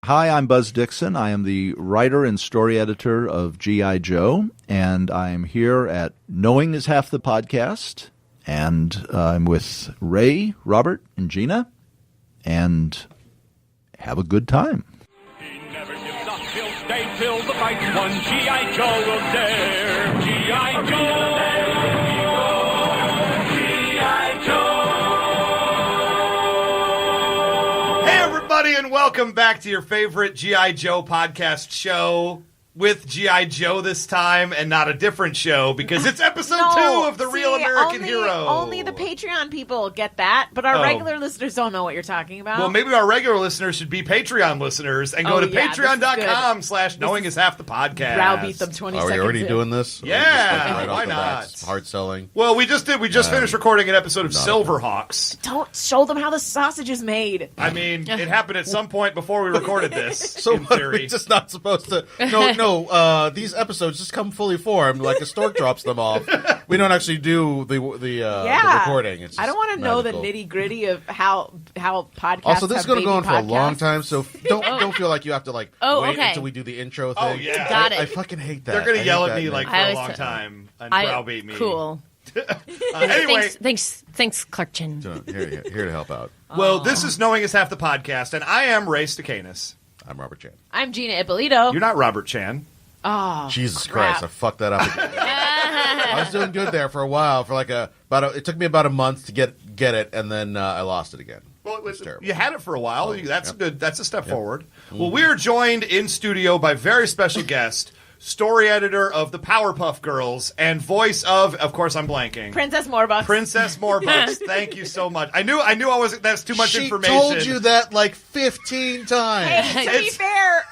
Hi, I'm Buzz Dixon. I am the writer and story editor of G.I.Joe, and I'm here at Knowing is Half the Podcast, and I'm with Ray, Robert, and Gina, and have a good time. He never gives up, he'll stay till the fight's won. G.I. Joe will dare. G.I. Joe. And welcome back to your favorite G.I. Joe podcast show with G.I. Joe this time and not a different show because it's episode 2 of The Real American Hero. Only the Patreon people get that, but our regular listeners don't know what you're talking about. Well, maybe our regular listeners should be Patreon listeners and go to patreon.com/knowingishalfthepodcast. Browbeat them 20 seconds. Are we already doing this? Yeah, Right why off the not? bat, hard selling. Well, we just finished recording an episode of Silverhawks. Don't show them how the sausage is made. I mean, it happened at some point before we recorded this, So in theory. we're just not supposed to... No, these episodes just come fully formed, like a stork drops them off. We don't actually do the recording. It's I don't want to know the nitty-gritty of how podcasts Also, this is going to go on for a long time, so don't feel like you have to wait okay. until we do the intro thing. Oh, yeah. Got it. I fucking hate that. They're going to yell at me for a long time and browbeat me. Cool. Anyway. Thanks, Clark Chin. So, here to help out. Well, this is Knowing is Half the Podcast, and I am Ray Stacanis. I'm Robert Chan. I'm Gina Ippolito. You're not Robert Chan. Oh, Jesus crap. Christ, I fucked that up again. I was doing good there for a while. It took me about a month to get it, and then I lost it again. Well, It's terrible. you had it for a while. That's good. That's a step forward. Mm-hmm. Well, we are joined in studio by very special guest, story editor of the Powerpuff Girls, and voice of course, I'm blanking. Princess Morbucks. Princess Morbucks. Thank you so much. I knew I wasn't. That's too much information. She told you that like 15 times. Hey, to be fair,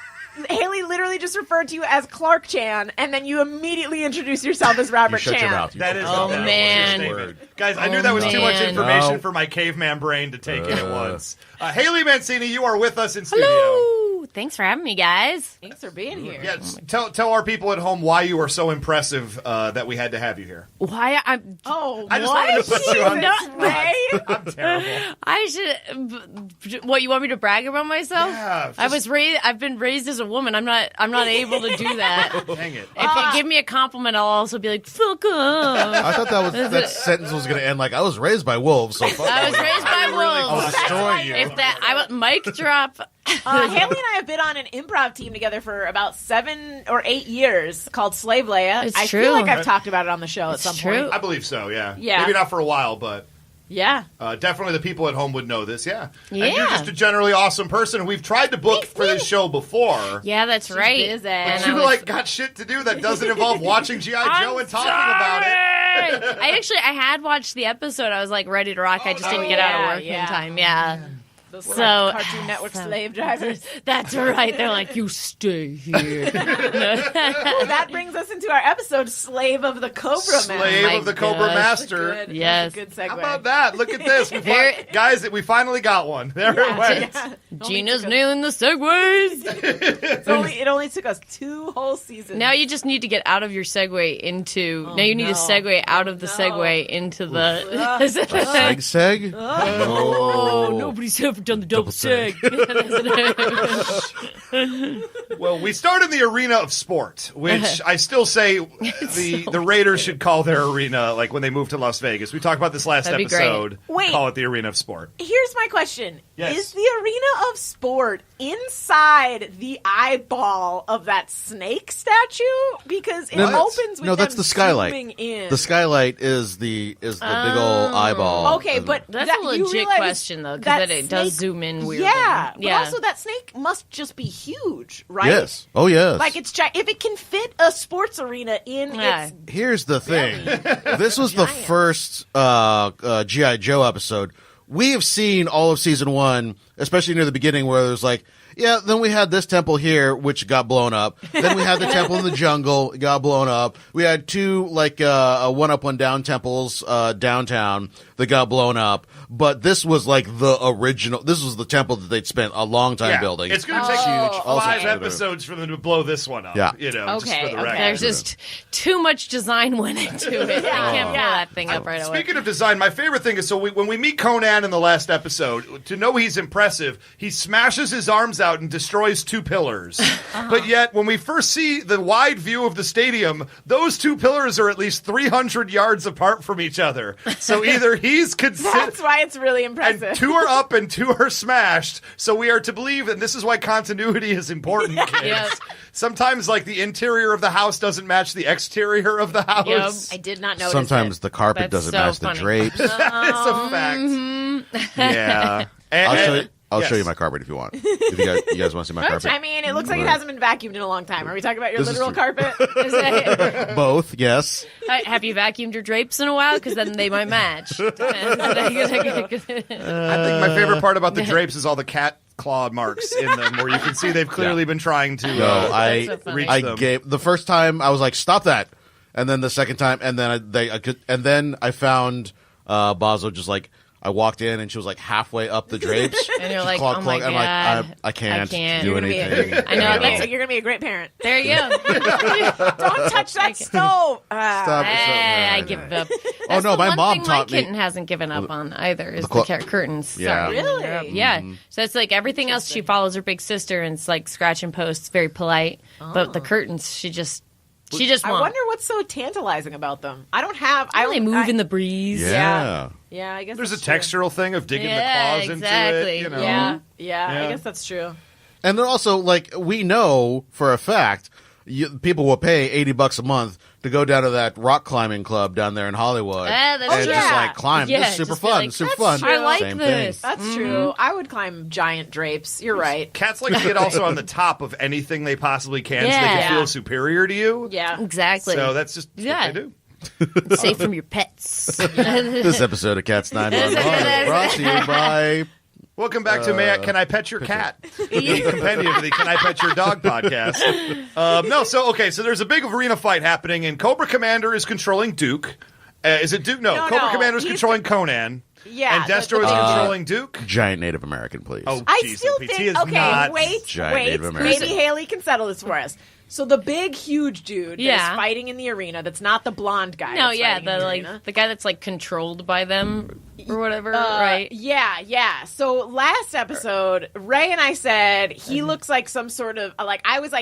Haley literally just referred to you as Clark Chan, and then you immediately introduce yourself as Robert Shut Chan. your mouth. That is Oh, that was man. your statement. Guys, I knew that was too much man. information for my caveman brain to take in at once. Haley Mancini, you are with us in studio. Hello. Thanks for having me, guys. Thanks for being here. Yeah, tell our people at home why you are so impressive that we had to have you here. Why I'm? Oh, I just wanted to put you on the Jesus, Ray. I'm terrible. I should. What, you want me to brag about myself? Yeah, I was raised. I've been raised as a woman. I'm not able to do that. Dang it. If you give me a compliment, I'll also be like, "Fuck off." I thought that sentence was going to end like I was raised by wolves. So fuck I was raised by I'll wolves. destroy you. If that, I would mic drop. Haley and I have been on an improv team together for about 7 or 8 years called Slave Leia. It's I true. feel like I've talked about it on the show at some true. point. I believe so, yeah. Yeah. Maybe not for a while, but Yeah. definitely the people at home would know this, yeah. Yeah. And you're just a generally awesome person. We've tried to book for this show before. Yeah, that's right. busy. But And you I was- got shit to do that doesn't involve watching G.I. Joe and talking about it. I had watched the episode. I was like ready to rock. I just didn't get out of work in time. Yeah. Those So- Cartoon Network slave drivers. That's right. They're like, you stay here. Well, that brings us into our episode, Slave of the Cobra Master. Slave of the Cobra gosh. Master. Good. Yes. That's a good segue. How about that? Look at this. Guys, we finally got one. There it went. Yeah. Gina's nailing the segues. It only took us 2 whole seasons. Now you just need to get out of your segue into. now you need to no. segue out of the no. segue into the. Seg? Oh, nobody's ever done the double seg. Well, we start in the arena of sport, which I still say the Raiders should call their arena like when they move to Las Vegas. We talked about this last That'd be great. episode. Wait. Call it the arena of sport. Here's my question. Yes. Is the arena of sport inside the eyeball of that snake statue? Because it opens with that's them the skylight. zooming in. The skylight is the big old eyeball. Okay, but That's that, a you legit realize question, though, because that it does snake- zoom in weirdly. Yeah, but Yeah. also that snake must just be huge, right? Yes. Oh, yes. Like if it can fit a sports arena in Yeah. its Here's the thing. This was the first G.I. Joe episode. We have seen all of season 1, especially near the beginning, where there's like, yeah, then we had this temple here, which got blown up. Then we had the temple in the jungle, it got blown up. We had 2, like, one up, one down temples downtown. that got blown up. But this was like the original. This was the temple that they'd spent a long time building. It's going to take Also 5 episodes for them to blow this one up. Yeah. Just for the record. There's just too much design went into it. They can't blow that thing up right away. Speaking of design, my favorite thing is when we meet Conan in the last episode, to know he's impressive, he smashes his arms out and destroys 2 pillars. But yet, when we first see the wide view of the stadium, those 2 pillars are at least 300 yards apart from each other. So either he's That's why it's really impressive. and 2 are up and 2 are smashed. So we are to believe, and this is why continuity is important, kids. Yep. Sometimes, like, the interior of the house doesn't match the exterior of the house. I did not notice Sometimes it. the carpet That's doesn't so match funny. the drapes. That is a fact. Yeah. I'll show you yes. my carpet if you want. If you guys want to see my carpet. I mean, it looks like it hasn't been vacuumed in a long time. Are we talking about your This is literal true. carpet? Both, yes. Have you vacuumed your drapes in a while? Because then they might match. I think my favorite part about the drapes is all the cat claw marks in them, where you can see they've clearly been trying to No, so funny. reach I them. gave the first time I was like, stop that, and then the second time, and then then I found Bazo just like. I walked in and she was like halfway up the drapes. And you're Just like, clog, oh my clog. I'm God. like, I can't do You're gonna be anything. I know. You're going to be a great parent. There you go. Don't touch that stove. Stop. I give up. Oh That's no, the my one mom thing taught my me. kitten hasn't given up on either is clo- the curtains. Yeah. Sorry. Really? Yeah. So it's like everything else she follows her big sister and it's like scratching posts, very polite. But the curtains, she just I wonder what's so tantalizing about them. I don't have. They move in the breeze. Yeah. Yeah, I guess There's a that's true. textural thing of digging the Yeah, claws exactly. into it. Yeah, Yeah. I guess that's true. And then also, like, we know for a fact, people will pay $80 a month to go down to that rock climbing club down there in Hollywood That's and true. just like climb. Yeah, This is super just be fun. like, Super that's fun. true. I like Same this. thing. That's true. I would climb giant drapes. You're right. Cats like to get also on the top of anything they possibly can so they Yeah. can feel superior to you. Yeah. Exactly. So that's just Yeah. what they do. Safe from your pets. This episode of Cats 911 is brought to you by. Welcome back to Can I Pet Your Cat? The compendium of the Can I Pet Your Dog podcast. So there's a big arena fight happening, and Cobra Commander is controlling Duke. Is it Duke? No, Cobra Commander is controlling Conan. Yeah. And Destro is controlling Duke. Giant Native American, please. Oh, I geez, still Pete, he think. is Okay, not wait. giant Native American. Maybe Haley can settle this for us. So the big, huge dude Yeah. that's fighting in the arena, that's not the blonde guy. No, that's yeah, fighting in the arena. the guy that's like controlled by them or whatever, right? Yeah. So last episode, Ray and I said he looks like some sort of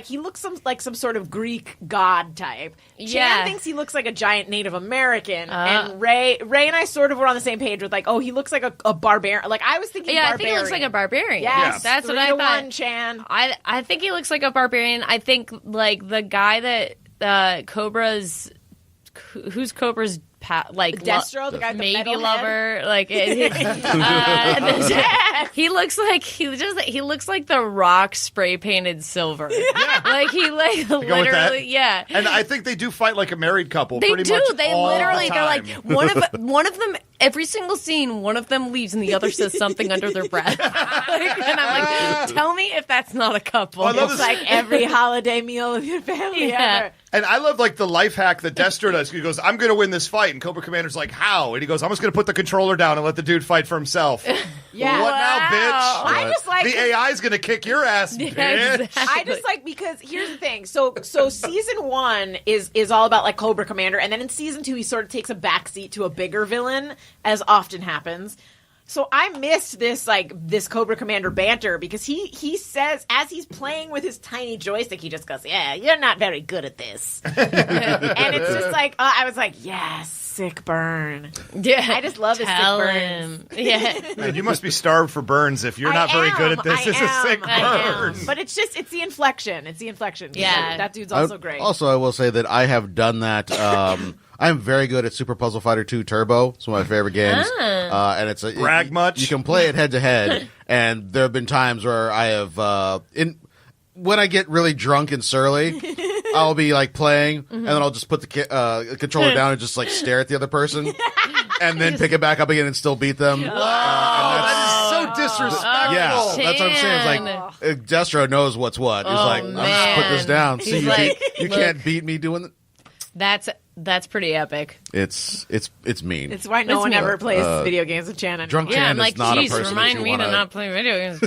he looks like some sort of Greek god type. Chan Yeah. thinks he looks like a giant Native American, and Ray and I sort of were on the same page with like, oh, he looks like a barbarian. Like I was thinking, Yeah, I barbarian. think he looks like a barbarian. Yes, That's what I 3-1, thought. Chan. I think he looks like a barbarian. I think like the guy that Cobra's who's Cobra's Destro, the guy with the maybe metal lover, head. like he looks like the Rock spray painted silver. Like he like with that. literally, yeah. And I think they do fight like a married couple. They pretty do. Much They all literally. the They're like time. one of them. Every single scene, one of them leaves and the other says something under their breath. And I'm like, tell me if that's not a couple. Well, I love It's this- like every holiday meal with your family Yeah. ever. And I love like the life hack that Destro does. He goes, "I'm going to win this fight," and Cobra Commander's like, "How?" And he goes, "I'm just going to put the controller down and let the dude fight for himself." Yeah. What now, bitch? I just like the AI's going to kick your ass, bitch. exactly. I just like because here's the thing. So season 1 is all about like Cobra Commander, and then in season 2 he sort of takes a backseat to a bigger villain, as often happens. So I missed this Cobra Commander banter because he says as he's playing with his tiny joystick, he just goes, "Yeah, you're not very good at this," and it's just like I was like, "Yes, sick burn." Yeah, I just love his sick tell burns. him. Yeah, Man, you must be starved for burns if you're not very good at this. It's a sick burn. But it's the inflection. It's the inflection. Yeah. That dude's also great. Also, I will say that I have done that. I'm very good at Super Puzzle Fighter 2 Turbo. It's one of my favorite games. And it's Brag much? You can play it head to head, and there have been times where I have when I get really drunk and surly, I'll be like playing, and then I'll just put the controller down and just like stare at the other person, and then pick it back up again and still beat them. That is so disrespectful. Yeah, that's what I'm saying. It's like Destro knows what's what. He's like, I'm just put this down. He's See, like, you look. can't beat me doing. that's That's pretty epic. It's mean. It's why no It's one me. ever plays video games with Chan anymore. Drunk Yeah, Chan I'm is like, not a geez, person remind that me you to wanna... not play video games.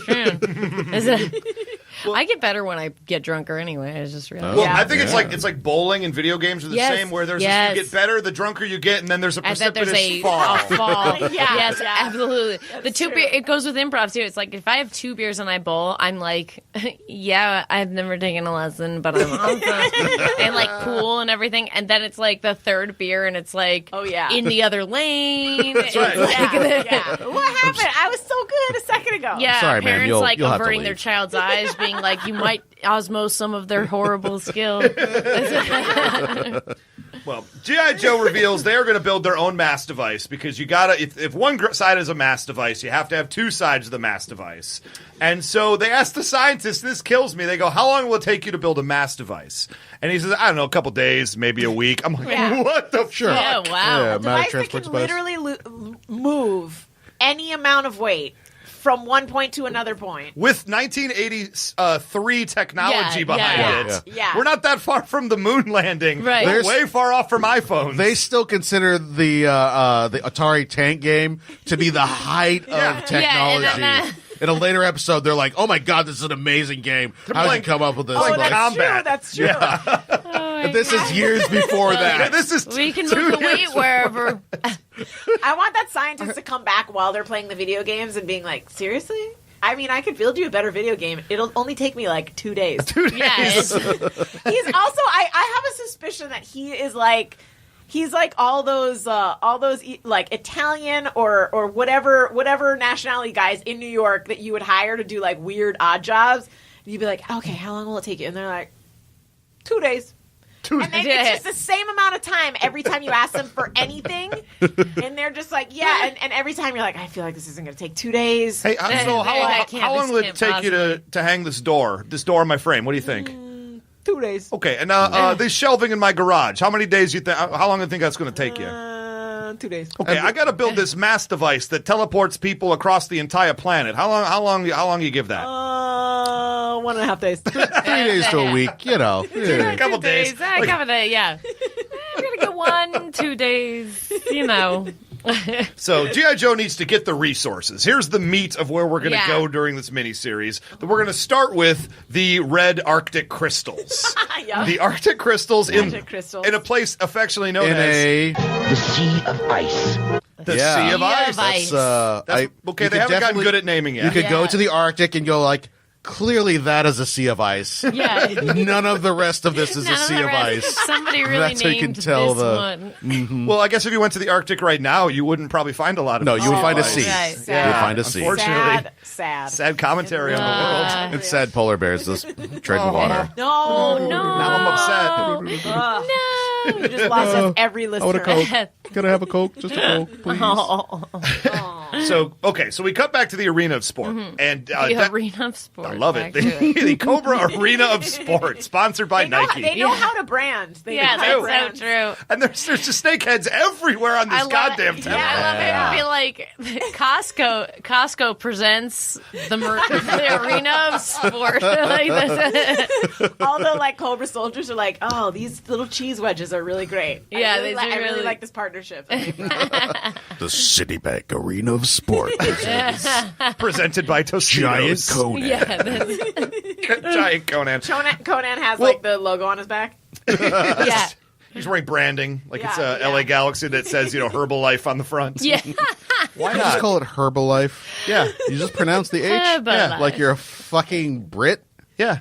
I get better when I get drunker anyway. I just realized. Well, I think it's like bowling and video games are the Yes, same. Where there's yes. you get better the drunker you get, and then there's a And that precipitous there's a fall. fall. Yeah, yes, yeah. absolutely. The two true. beer, it goes with improv too. It's like if I have 2 beers and I bowl, I'm like, yeah, I've never taken a lesson, but I'm awesome. And like cool and everything. And then it's like the 3rd beer, and it's like, Oh, yeah. in the other lane. That's right. Yeah. What happened? I was so good a second ago. Yeah, Sorry, ma'am, parents you'll like have to averting their leave. child's eyes, being like, you might osmose some of their horrible skill. Well, G.I. Joe reveals they are going to build their own mass device because you gotta. If one side is a mass device, you have to have 2 sides of the mass device. And so they asked the scientists, "This kills me." They go, "How long will it take you to build a mass device?" And he says, "I don't know, a couple days, maybe a week." I'm like, Yeah. "What the fuck?" Yeah, wow. Yeah, A device that can literally move any amount of weight from one point to another point. With 1983 technology Yeah, behind yeah, it, yeah. we're not that far from the moon landing. Right. We're There's- way far off from iPhones. They still consider the Atari tank game to be the height Yeah. of technology. Yeah, and In a later episode, they're like, "Oh my god, this is an amazing game! How did playing- you come up with this?" Oh, I'm that's like, combat. That's true. and this is years before Yeah, that. this is We can 2 move the years weight wherever. I want that scientist to come back while they're playing the video games and being like, seriously? I mean, I could build you a better video game. It'll only take me like 2 days. Yeah, He's also, I have a suspicion that he's like all those like Italian or whatever nationality guys in New York that you would hire to do like weird odd jobs. And you'd be like, okay, how long will it take you? And they're like, 2 days. And then it's just the same amount of time every time you ask them for anything. And they're just like, yeah. And every time you're like, I feel like this isn't going to take 2 days. Hey, so how long will it take you to hang this door on my frame? What do you think? 2 days. Okay, and this shelving in my garage. How many days you think? How long do you think that's going to take you? 2 days. Okay, I got to build this mass device that teleports people across the entire planet. How long you give that? 1.5 days. 3 days to a week, you know. A couple days. A couple days, yeah. I'm going to get 1, 2 days, you know. So G.I. Joe needs to get the resources. Here's the meat of where we're going to Yeah. go during this miniseries. We're going to start with the red Arctic crystals. Yeah. The Arctic crystals Arctic crystals. in a place affectionately known In as a The Sea of Ice. the Yeah. Sea of Sea Ice. of Ice. Okay, you they could haven't gotten definitely- good at naming You yet. could go Yeah. to the Arctic and go like, clearly that is a sea of ice. Yeah. None of the rest of this is a None of sea the of rest. ice. Somebody really That's how you named can tell this the- one. Well, I guess if you went to the Arctic right now, you wouldn't probably find a lot of No, you would find a ice. sea. Right. You would Sad. find a sea. Unfortunately. Sad. Sad commentary on the world. It's sad polar bears just treading water. No, No. Now I'm upset. Ugh. No. You just lost us every listener. Could I have a Coke? Just a Coke, please. So we cut back to the arena of sport, and The that- arena of sport. I love it. actually. The Cobra Arena of Sport, sponsored by They know, Nike. they know how to brand. They Yeah, know how to that's so brand. true. And there's just snakeheads everywhere on this goddamn temple. I love it. It'd be like Costco presents the arena of sport. Like this. All the like Cobra soldiers are like, oh, these little cheese wedges are really great. Yeah, I these really, are I really really- like this partnership. The Citibank Arena of Sport. Presented by Tostitos. Giant Conan. Yeah, that's, Giant Conan. Conan has like the logo on his back. yeah, He's wearing branding, like it's Yeah, LA Galaxy that says, Herbalife on the front. yeah. Why not? Just call it Herbalife. Yeah. You just pronounce the H. Herbalife. Like you're a fucking Brit. Yeah.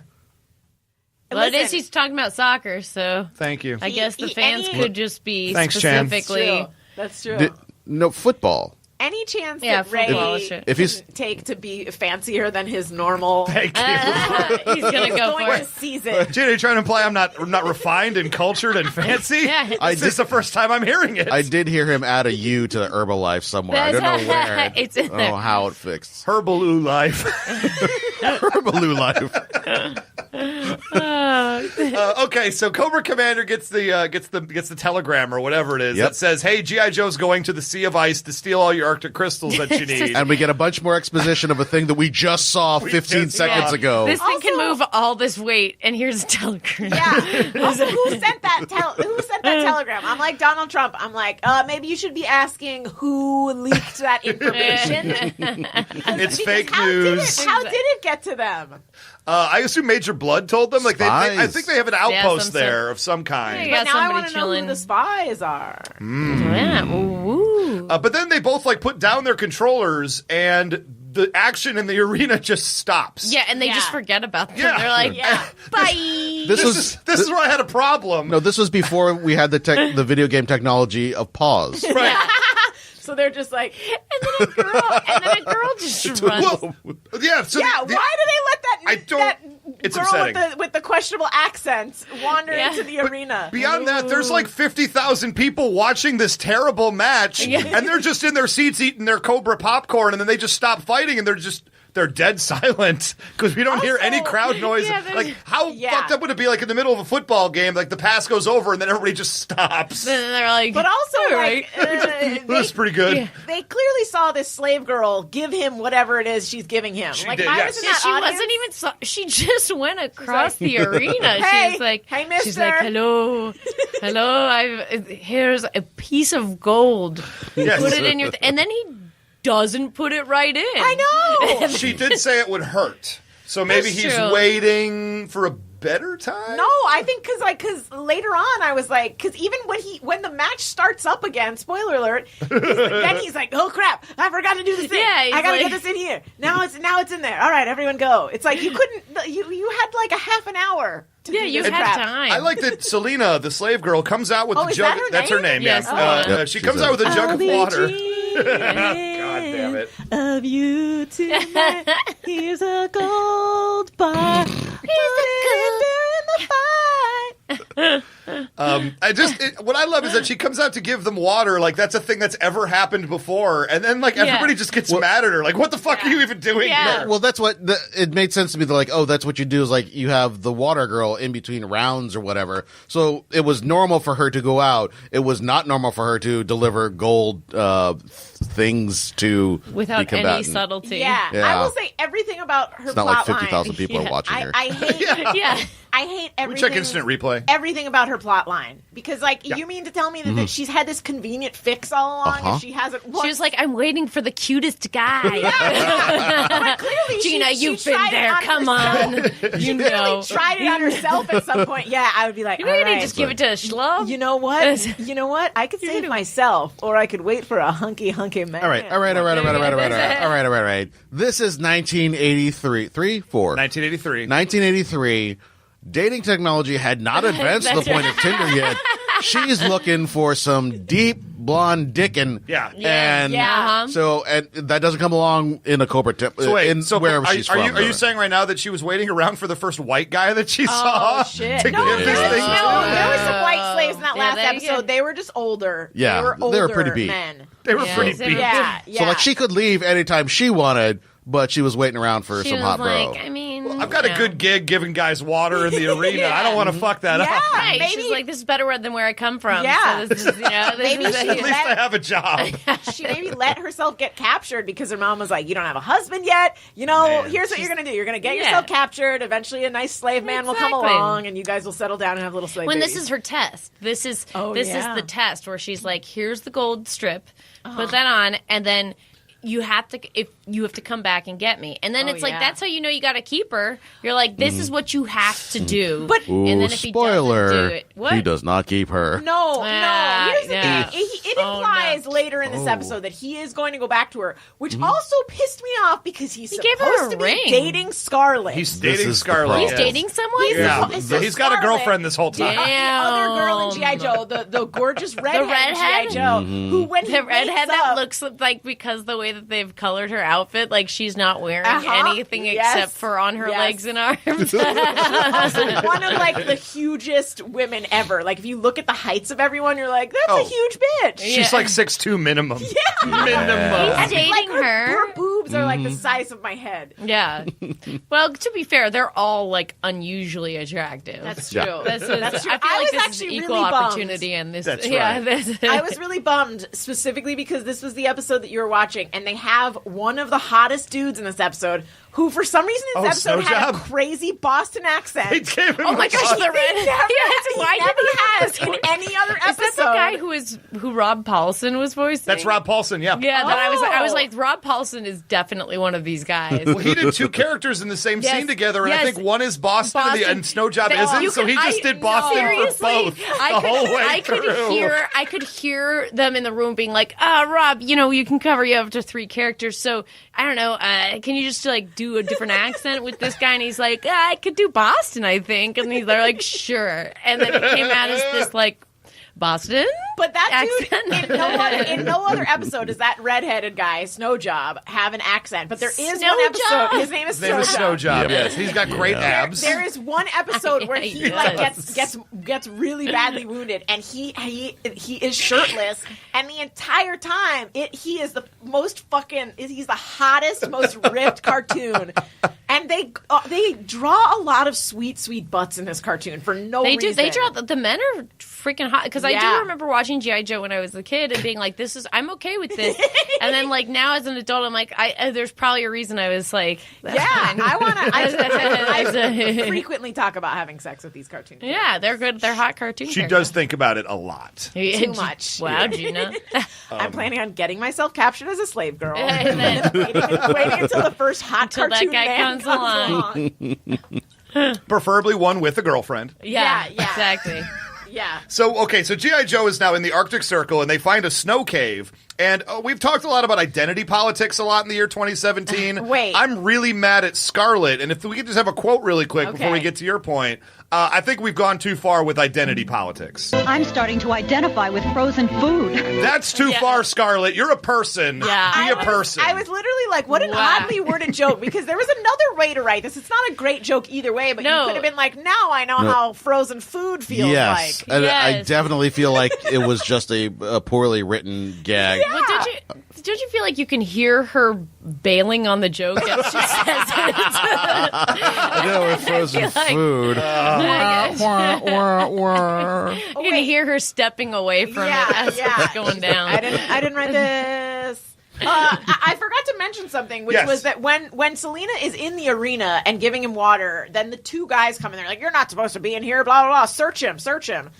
Well, it is. Listen. He's talking about soccer, so Thank you. I guess the He- fans any- could just be Thanks, Chan. specifically. That's true. No, football. Any chance Yeah, that Ray football is true. If he's- can take to be fancier than his normal? Thank you. He's gonna go going for to it. season. Gina, you're trying to imply I'm not refined and cultured and fancy? Yeah. This is the first time I'm hearing it. I did hear him add a U to the Herbalife somewhere. I don't know where. It's in I don't there. know how it fixed. Herbaloo life. Herbaloo Life. Okay, so Cobra Commander gets the telegram or whatever it is that says, "Hey, G.I. Joe's going to the Sea of Ice to steal all your Arctic crystals that you need." And we get a bunch more exposition of a thing that we just saw 15 seconds ago. This thing can move all this weight, and here's a telegram. Yeah. Also, who sent that telegram? I'm like Donald Trump. I'm like, maybe you should be asking who leaked that information. It's fake news. How did it get to them? I assume Major Blood told them. Like I think they have an outpost there of some kind. Yeah, but now I want to know who the spies are. Yeah. Ooh. But then they both put down their controllers, and the action in the arena just stops. Yeah, and they just forget about them. Yeah. They're like, bye. This is where I had a problem. No, this was before we had the video game technology of pause. Right. So they're just like, and then a girl just runs. Yeah. So why do they let that it's girl upsetting. with the questionable accents wander into the arena? Beyond that, there's 50,000 people watching this terrible match, and they're just in their seats eating their Cobra popcorn, and then they just stop fighting, and they're dead silent because we don't hear any crowd noise. How fucked up would it be in the middle of a football game, the pass goes over and then everybody just stops? Then they're like, but also, that's pretty good. Yeah. They clearly saw this slave girl give him whatever it is she's giving him. She I did, was in that she audience. wasn't even. She just went across the arena. Hey, she's like, hey, mister. She's like, hello. Here's a piece of gold. Yes. Put it in your. And then he doesn't put it right in. I know. She did say it would hurt, so maybe That's he's true. waiting for a better time. No, I think because later on I was like, because even when the match starts up again, spoiler alert, then he's like, oh crap, I forgot to do this thing. Yeah, I gotta like- get this in here. Now it's in there. All right, everyone go. It's like you couldn't. You had a half an hour. To do You this had crap. time. I like that Selena, the slave girl, comes out with the is jug. that her That's her name? name. Yes. Yeah. She comes out with a jug of water. God damn it. Of you tonight. Here's a gold bar. Here's a gold What I love is that she comes out to give them water, that's a thing that's ever happened before, and then everybody just gets mad at her, what the fuck are you even doing Yeah. here? Well, that's what it made sense to me. They're like, oh, that's what you do is you have the water girl in between rounds or whatever. So it was normal for her to go out. It was not normal for her to deliver gold things to without the combatant. any subtlety. Yeah. Yeah. I will say everything about her It's not plot 50,000 people are watching her. I hate. Yeah. I hate We everything. check instant replay. Everything about her plot line because, you mean to tell me that she's had this convenient fix all along, and she hasn't. She was like, I'm waiting for the cutest guy. But clearly, Gina, she you've been tried it there. on Come herself. on. She clearly tried it on herself at some point. Yeah, I would be like, You all didn't right. just give it to a schlub. You know what? You know what? I could save myself, or I could wait for a hunky man. All right. This is 1983. 1983. Dating technology had not advanced to the point of Tinder yet. She's looking for some deep blonde dickin'. Yeah. And so and that doesn't come along in a Cobra tip. Wherever she's from. Are you saying right now that she was waiting around for the first white guy that she saw Shit. to No, give this thing no, to? there were some white slaves in that last there you episode. go. They were just older. Yeah, they were older they were pretty beat. men. They were pretty they beat. were- Yeah, yeah. So she could leave anytime she wanted, but she was waiting around for She some was hot like, bro. I mean, I've got a good gig giving guys water in the arena. I don't want to fuck that Yeah, up. Right. maybe She's like, this is better than where I come from. Yeah. So this is, this Maybe is she At least I have a job. she maybe let herself get captured because her mom was like, you don't have a husband yet. Here's what you're going to do. You're going to get yourself captured. Eventually a nice slave man will come Exactly. along and you guys will settle down and have little slave when babies. this is her test. This is yeah. the test where she's like, here's the gold strip, put that on, and then you have to come back and get me. And then it's like, that's how you know you got to keep her. You're like, this is what you have to do. But Ooh, and then if he spoiler, doesn't do it, what? he does not keep her. No. Here's the Yeah. thing. It Oh, implies no. later in this episode that he is going to go back to her, which also pissed me off because he's He supposed gave her a to be ring. dating Scarlet. He's This dating is the Scarlet. problem. He's dating someone? He's got a girlfriend this whole time. Damn. the other girl in G.I. Joe, the gorgeous redhead, redhead? in G.I. Joe, who when he The redhead wakes that up, looks like, because the way that they've colored her outfit. Like she's not wearing anything Yes. except for on her Yes. legs and arms. One of like the hugest women ever. Like if you look at the heights of everyone, you're like, that's a huge bitch. She's like 6'2" minimum. Yeah. Minimum. He's dating Like her. her boobs are like the size of my head. Yeah. Well, to be fair, they're all like unusually attractive. That's true. Yeah. That's true. I feel I like was this is actually equal really bummed. opportunity, and this. That's yeah, right. this- I was really bummed specifically because this was the episode that you were watching, and they have one of the hottest dudes in this episode who, for some reason, in this episode had Snowjob? a crazy Boston accent. They gave him Oh my a gosh, Boston- the red. He never, Yes, why he never did he has in any other Is episode. that the guy who Rob Paulson was voicing? That's Rob Paulson, yeah. Yeah, that I was Oh. like, Rob Paulson is definitely one of these guys. Well, he did two characters in the same Yes, scene together, and I yes. think one is Boston, and Snowjob That- isn't, you so he could- just did Boston for seriously, both the whole way I through. could hear them in the room being like, Rob, you can cover you up to 3 characters, so I don't know, can you just like do a different accent with this guy? And he's like, I could do Boston, I think. And they're like, sure. And then it came out as this like Boston. But that dude, accent. in no other episode does that redheaded guy, Snowjob, have an accent. But there is one Snowjob? episode. His name is His name is Snowjob. Snowjob, yes. He's got great abs. There is one episode where he He like does. gets really badly wounded, and he is shirtless, and the entire time he is the most he's the hottest, most ripped cartoon, and they draw a lot of sweet butts in this cartoon for no They reason. do. They draw the men are freaking hot because I Yeah. do remember watching G.I. Joe when I was a kid and being like, I'm okay with this. And then like now as an adult, I'm like, there's probably a reason I was like, that's fine. I frequently talk about having sex with these cartoons. Yeah, they're good. They're hot cartoon. She does think about it a lot. Too much. Wow, Gina. I'm planning on getting myself captured as a slave girl. And then- waiting until the first hot Until that cartoon guy man comes along. Preferably one with a girlfriend. Yeah, Yeah. exactly. Yeah. So G.I. Joe is now in the Arctic Circle, and they find a snow cave. And we've talked a lot about identity politics a lot in the year 2017. Wait. I'm really mad at Scarlet, and if we could just have a quote really quick before we Okay. get to your point. I think we've gone too far with identity politics. I'm starting to identify with frozen food. That's too far, Scarlet. You're a person. Yeah. Be a person. I was literally like, what an Wow. oddly worded joke, because there was another way to write this. It's not a great joke either way, but No. you could have been like, now I know how frozen food feels Yes, like. and I Yes. definitely feel like it was just a poorly written gag. Well, don't you feel like you can hear her bailing on the joke as she says it? I know with frozen like- food. You can hear her stepping away from Yeah, it as yeah. it's going down. I didn't write this. I forgot to mention something, which Yes. was that when Selena is in the arena and giving him water, then the two guys come in there like, you're not supposed to be in here, blah, blah, blah. Search him.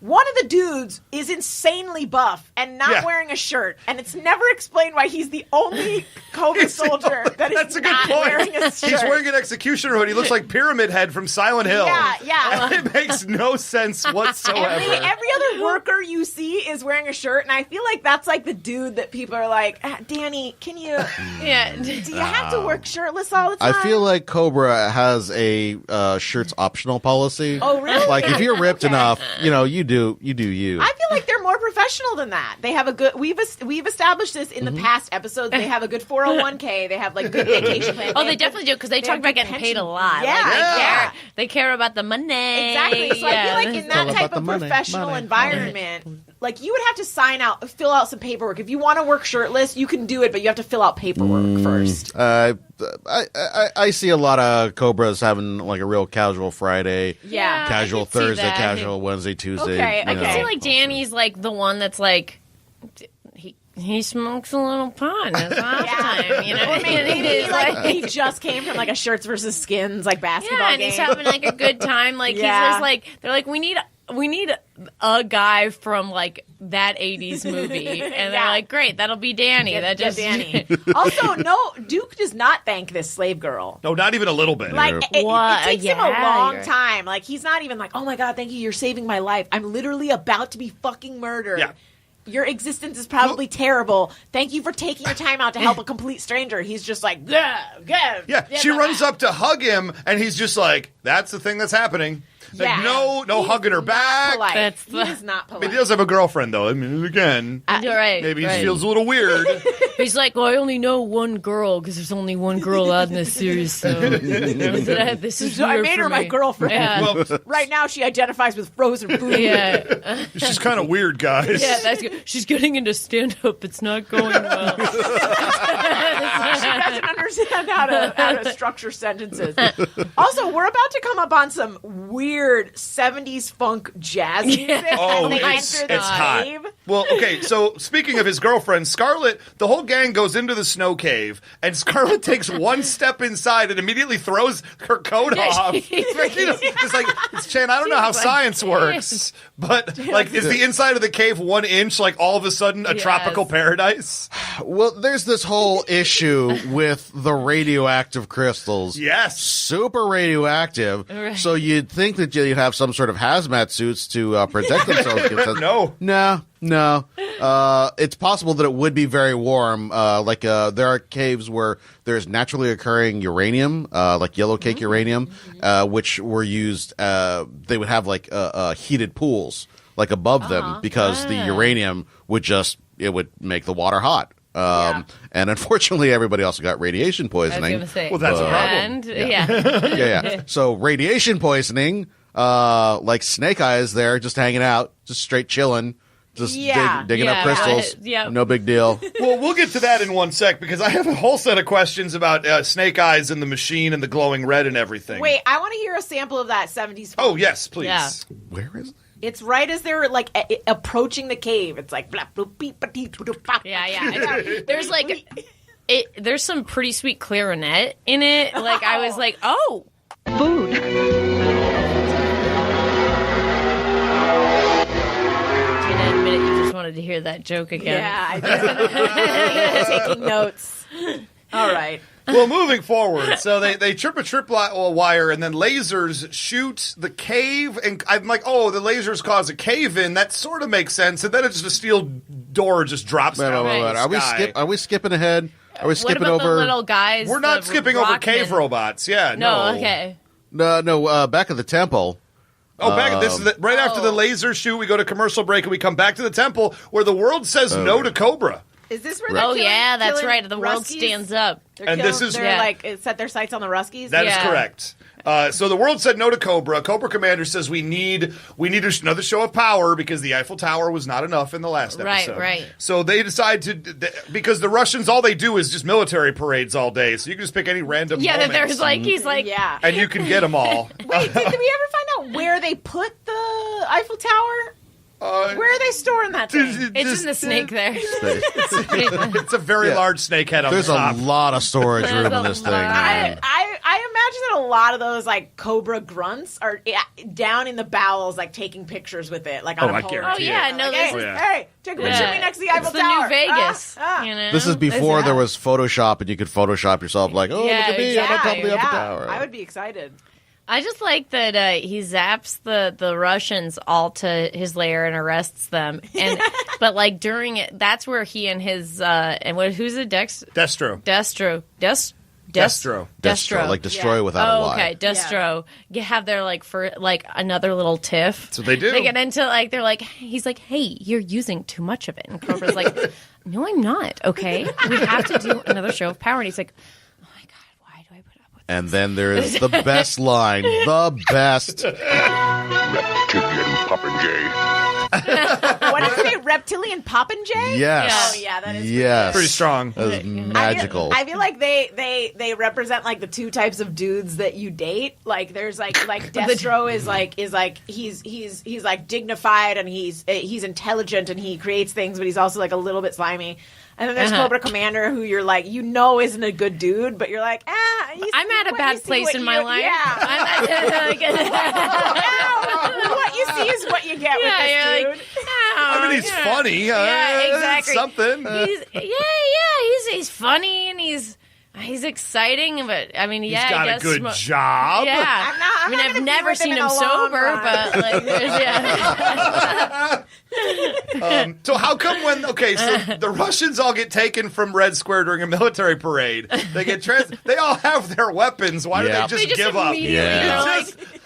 One of the dudes is insanely buff and not wearing a shirt, and it's never explained why he's the only Cobra soldier that is That's a good not point. wearing a shirt. He's wearing an executioner hood. He looks like Pyramid Head from Silent Hill. Yeah. It makes no sense whatsoever. Every other worker you see is wearing a shirt, and I feel like that's like the dude that people are like, Danny, can you? Yeah. Do you have to work shirtless all the time? I feel like Cobra has a shirts optional policy. Oh, really? Like if you're ripped Okay. enough, you do you. I feel like they're more professional than that. They have a good. We've established this in the past episodes. They have a good 401k. They have like good vacation plan. Oh, they definitely do because they talk have about good getting paid a pension. lot. Yeah, Like, yeah. they care about the money. Exactly. So I feel like in It's all that about type the of money, professional money, environment, like you would have to fill out some paperwork. If you want to work shirtless, you can do it, but you have to fill out paperwork first. I see a lot of Cobras having like a real casual Friday, Yeah. casual I could see Thursday, that. casual Wednesday, Tuesday. Okay, I okay. can see like Danny's like the one that's like he smokes a little pot in his off time, you know. Or maybe And he's he just came from like a shirts versus skins like basketball yeah, and game. he's having like a good time. Like Yeah. he's just like they're like we need a guy from like that 80s movie, and they're Yeah. like, great, that'll be Danny. Get Danny. Just Also, no, Duke does not thank this slave girl. No, not even a little bit. Like it What? takes him a Yeah, long you're- time. Like he's not even like, oh my god, thank you, you're saving my life. I'm literally about to be fucking murdered. Yeah. Your existence is probably terrible. Thank you for taking your time out to help a complete stranger. He's just like, Yeah, she runs up to hug him, and he's just like, that's the thing that's happening. Like, no hugging her back. Polite. He is not I polite. mean, he does have a girlfriend, though. I mean, again, You're right. maybe right. he feels a little weird. He's like, well, I only know one girl because there's only one girl on this series, so this is I weird made for her my me. girlfriend. Yeah. Well, Right now, she identifies with frozen food. Yeah, she's kind of weird, guys. yeah, that's good. She's getting into stand-up. It's not going well. She doesn't understand how to structure sentences. Also, we're about to come up on some weird 70s funk jazz music. Oh, as they it's enter the hot. cave. Well, okay, so speaking of his girlfriend, Scarlett, the whole gang goes into the snow cave, and Scarlett takes one step inside and immediately throws her coat off. It's like, Chan, I don't know how science works, but like, is the inside of the cave 1 inch like all of a sudden a tropical paradise? Well, there's this whole issue with the radioactive crystals. Yes. Super radioactive. Right. So you'd think that you'd have some sort of hazmat suits to protect themselves against that. No. It's possible that it would be very warm. There are caves where there's naturally occurring uranium, like yellow cake uranium, which were used. They would have like heated pools like above them because the uranium would make the water hot. And unfortunately, everybody also got radiation poisoning. I was going to say. Well, that's a problem. And, Yeah. So radiation poisoning, like Snake Eyes there, just hanging out, just straight chilling, just digging up crystals. No big deal. Well, we'll get to that in one sec because I have a whole set of questions about Snake Eyes and the machine and the glowing red and everything. Wait, I want to hear a sample of that 70s funk. Oh, yes, please. Yeah. Where is it? It's right as they're like approaching the cave. It's like blah, bloop, beep, ba, dee, bloop, bop. Yeah. There's like, there's some pretty sweet clarinet in it. Like, I was like, oh. Food. In a minute, you just wanted to hear that joke again. Yeah, I did. Taking notes. All right. Well, moving forward, so they trip a wire, and then lasers shoot the cave, and I'm like, oh, the lasers cause a cave in. That sort of makes sense, and then it's just a steel door just drops down. Wait. Are we skipping ahead? Are we skipping what about over the little guys? We're not the skipping over rockmen? cave robots. Yeah, No, okay. No, back at the temple. Oh, this is right after the laser shoot. We go to commercial break, and we come back to the temple where the world says no to Cobra. Is this where Oh, they're yeah, that's killing right. The world Ruskies? stands up. They're like set their sights on the Ruskies. That is correct. So the world said no to Cobra. Cobra Commander says we need another show of power because the Eiffel Tower was not enough in the last episode. Right. So they decide because the Russians, all they do is just military parades all day. So you can just pick any random moment. There's like, he's like, and you can get them all. Wait, did we ever find out where they put the Eiffel Tower? Where are they storing that thing? it's in the snake there. It's a very large snake head on There's the top. a lot of storage room in this thing. Man. I imagine that a lot of those like Cobra grunts are down in the bowels, like taking pictures with it, like on a I Polaroid. guarantee Oh, yeah, it. no, Like, this hey, is- hey, take a picture of me next to the Eiffel it's the Tower. New Vegas. You know? This is before there was Photoshop, and you could Photoshop yourself like, oh, Yeah, look at me, I'm on top of the exactly. Eiffel Tower. I would be excited. I just like that he zaps the Russians all to his lair and arrests them. And but like during it, that's where he and his who's it? Destro. Destro, like destroy without a Y. Okay, Destro. You have their for another little tiff. That's what they do. They get into he's like, hey, you're using too much of it, and Cobra's like, no, I'm not. Okay, we have to do another show of power, and he's like, oh my god, why do I put up with this? And then there's the best line, the best. Reptilian Popinjay. What is it? Reptilian Popinjay? Yes. Oh yeah, that is yes. Pretty strong. That is magical. I feel like they represent like the two types of dudes that you date. Like there's like Destro is he's like dignified and he's intelligent and he creates things, but he's also like a little bit slimy. And then there's Cobra Commander, who you're like, isn't a good dude, but you're like, I'm at a bad place in my life. What you see is what you get with this dude. I mean, he's funny. Exactly. Something. He's funny and he's exciting, but I mean, He's got a good job. Yeah, I'm not I've gonna be never with him seen in him a long sober, run. but like, there's So how come so the Russians all get taken from Red Square during a military parade. They get they all have their weapons. Why do they just give up?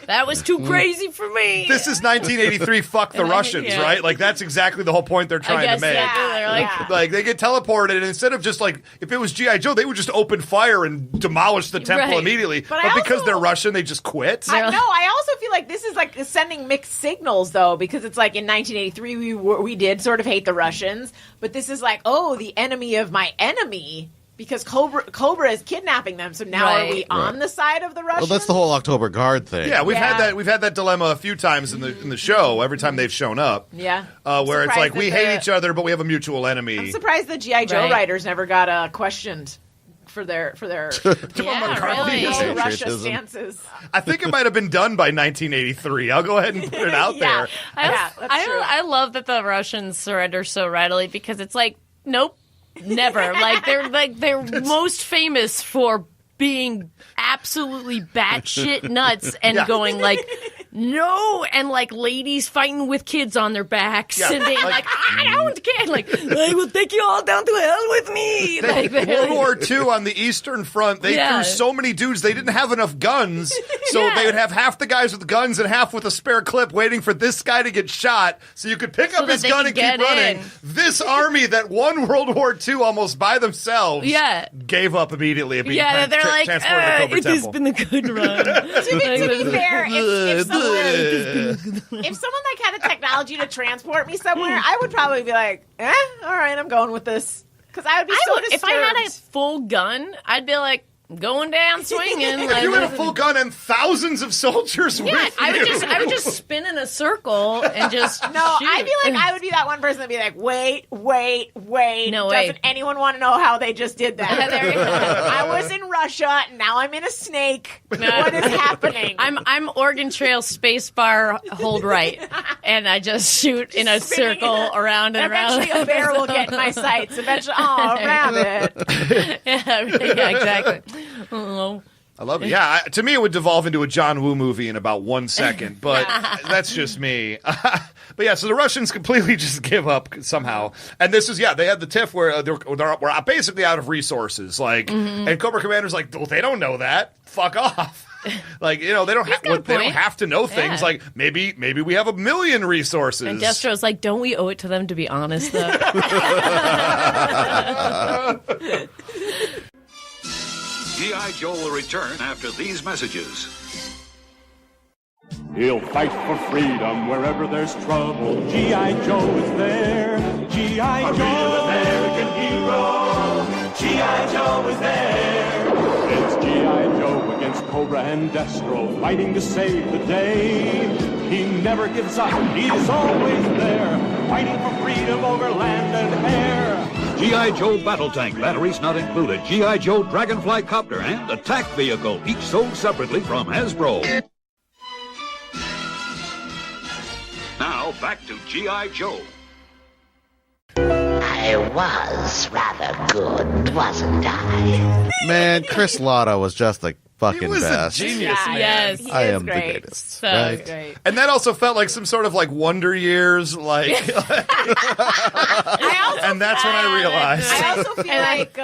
That was too crazy for me. This is 1983. Fuck the Russians, right? Like that's exactly the whole point they're trying to make. Like they get teleported, and instead of just like if it was G.I. Joe, they would just open fire and demolish the temple immediately. But because they're Russian, they just quit. I also feel like this is like sending mixed signals, though, because it's like in 1983 we did sort of hate the Russians, but this is like, oh, the enemy of my enemy. Because Cobra is kidnapping them, so now are we on the side of the Russians? Well, that's the whole October Guard thing. Yeah, we've had that dilemma a few times in the show. Every time they've shown up, where it's like we hate each other, but we have a mutual enemy. I'm surprised the G.I. Joe writers never got questioned for their Russia stances. I think it might have been done by 1983. I'll go ahead and put it out there. I love that the Russians surrender so readily because it's like, nope. Never. They're most famous for being absolutely batshit nuts and going like, no, and like ladies fighting with kids on their backs and being like, I don't care. Like, I will take you all down to hell with me. World War II on the Eastern Front, they threw so many dudes, they didn't have enough guns, so they would have half the guys with guns and half with a spare clip waiting for this guy to get shot so you could pick up his gun and keep running. This army that won World War II almost by themselves gave up immediately at being they're like, transported to Cobra it has Temple. been a good run. To be fair, if someone like had the technology to transport me somewhere, I would probably be like, all right, I'm going with this. Because I would be so disturbed. If I had a full gun, I'd be like, going down swinging. If you had a full gun and thousands of soldiers with you. I would just spin in a circle and just shoot. I feel like I would be that one person that'd be like, wait. No, Doesn't anyone want to know how they just did that? I was in Russia, now I'm in a snake. What is happening? I'm Oregon Trail spacebar hold right, and I just shoot in a circle around and around. Eventually a bear will get in my sights. Eventually, a rabbit. yeah, exactly. I love it. Yeah, to me, it would devolve into a John Woo movie in about 1 second, but that's just me. But yeah, so the Russians completely just give up somehow. And this is, they had the tiff where we're basically out of resources. Like, and Cobra Commander's like, well, they don't know that. Fuck off. Like, they don't have to know things. Like, maybe we have 1 million resources. And Destro's like, don't we owe it to them to be honest, though? G.I. Joe will return after these messages. He'll fight for freedom wherever there's trouble. G.I. Joe is there. G.I. Joe, American hero. G.I. Joe is there. It's G.I. Joe against Cobra and Destro, fighting to save the day. He never gives up. He's always there, fighting for freedom over land and air. G.I. Joe Battle Tank, batteries not included. G.I. Joe Dragonfly Copter and Attack Vehicle, each sold separately from Hasbro. Now, back to G.I. Joe. I was rather good, wasn't I? Man, Chris Latta was just the fucking best. A genius, man. Yes, I am great. the greatest. So right? great. And that also felt like some sort of like Wonder Years, like. And that's when I realized. I also feel like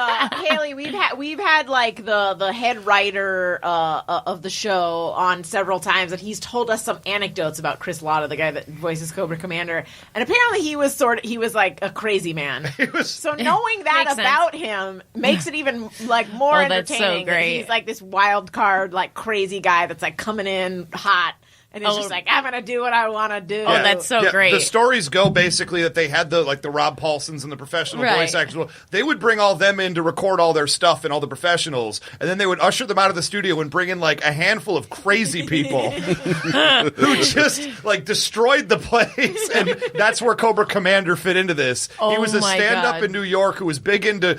Haley, we've had like the head writer of the show on several times, and he's told us some anecdotes about Chris Latta, the guy that voices Cobra Commander, and apparently he was like a crazy man. So knowing that about him makes it even like more entertaining. So great. He's like this wild card, like crazy guy that's like coming in hot. And it's just like, I'm going to do what I want to do. Oh, that's so great. The stories go basically that they had the Rob Paulsons and the professional voice actors. Well, they would bring all them in to record all their stuff and all the professionals. And then they would usher them out of the studio and bring in like a handful of crazy people who just like destroyed the place. And that's where Cobra Commander fit into this. He was a stand-up in New York who was big into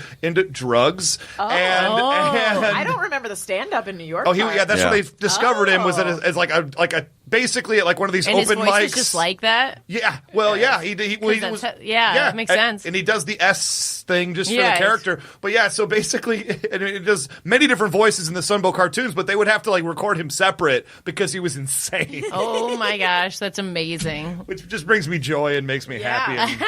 drugs. I don't remember the stand-up in New York. That's where they discovered him, was as like a basically at like one of these and open his voice mics. is just like that. Yeah, well, yeah, he was, it makes sense. And he does the S thing just for Yeah, the character. But yeah, so basically, and it does many different voices in the Sunbow cartoons, but they would have to like record him separate because he was insane. Oh my gosh, that's amazing. Which just brings me joy and makes me happy.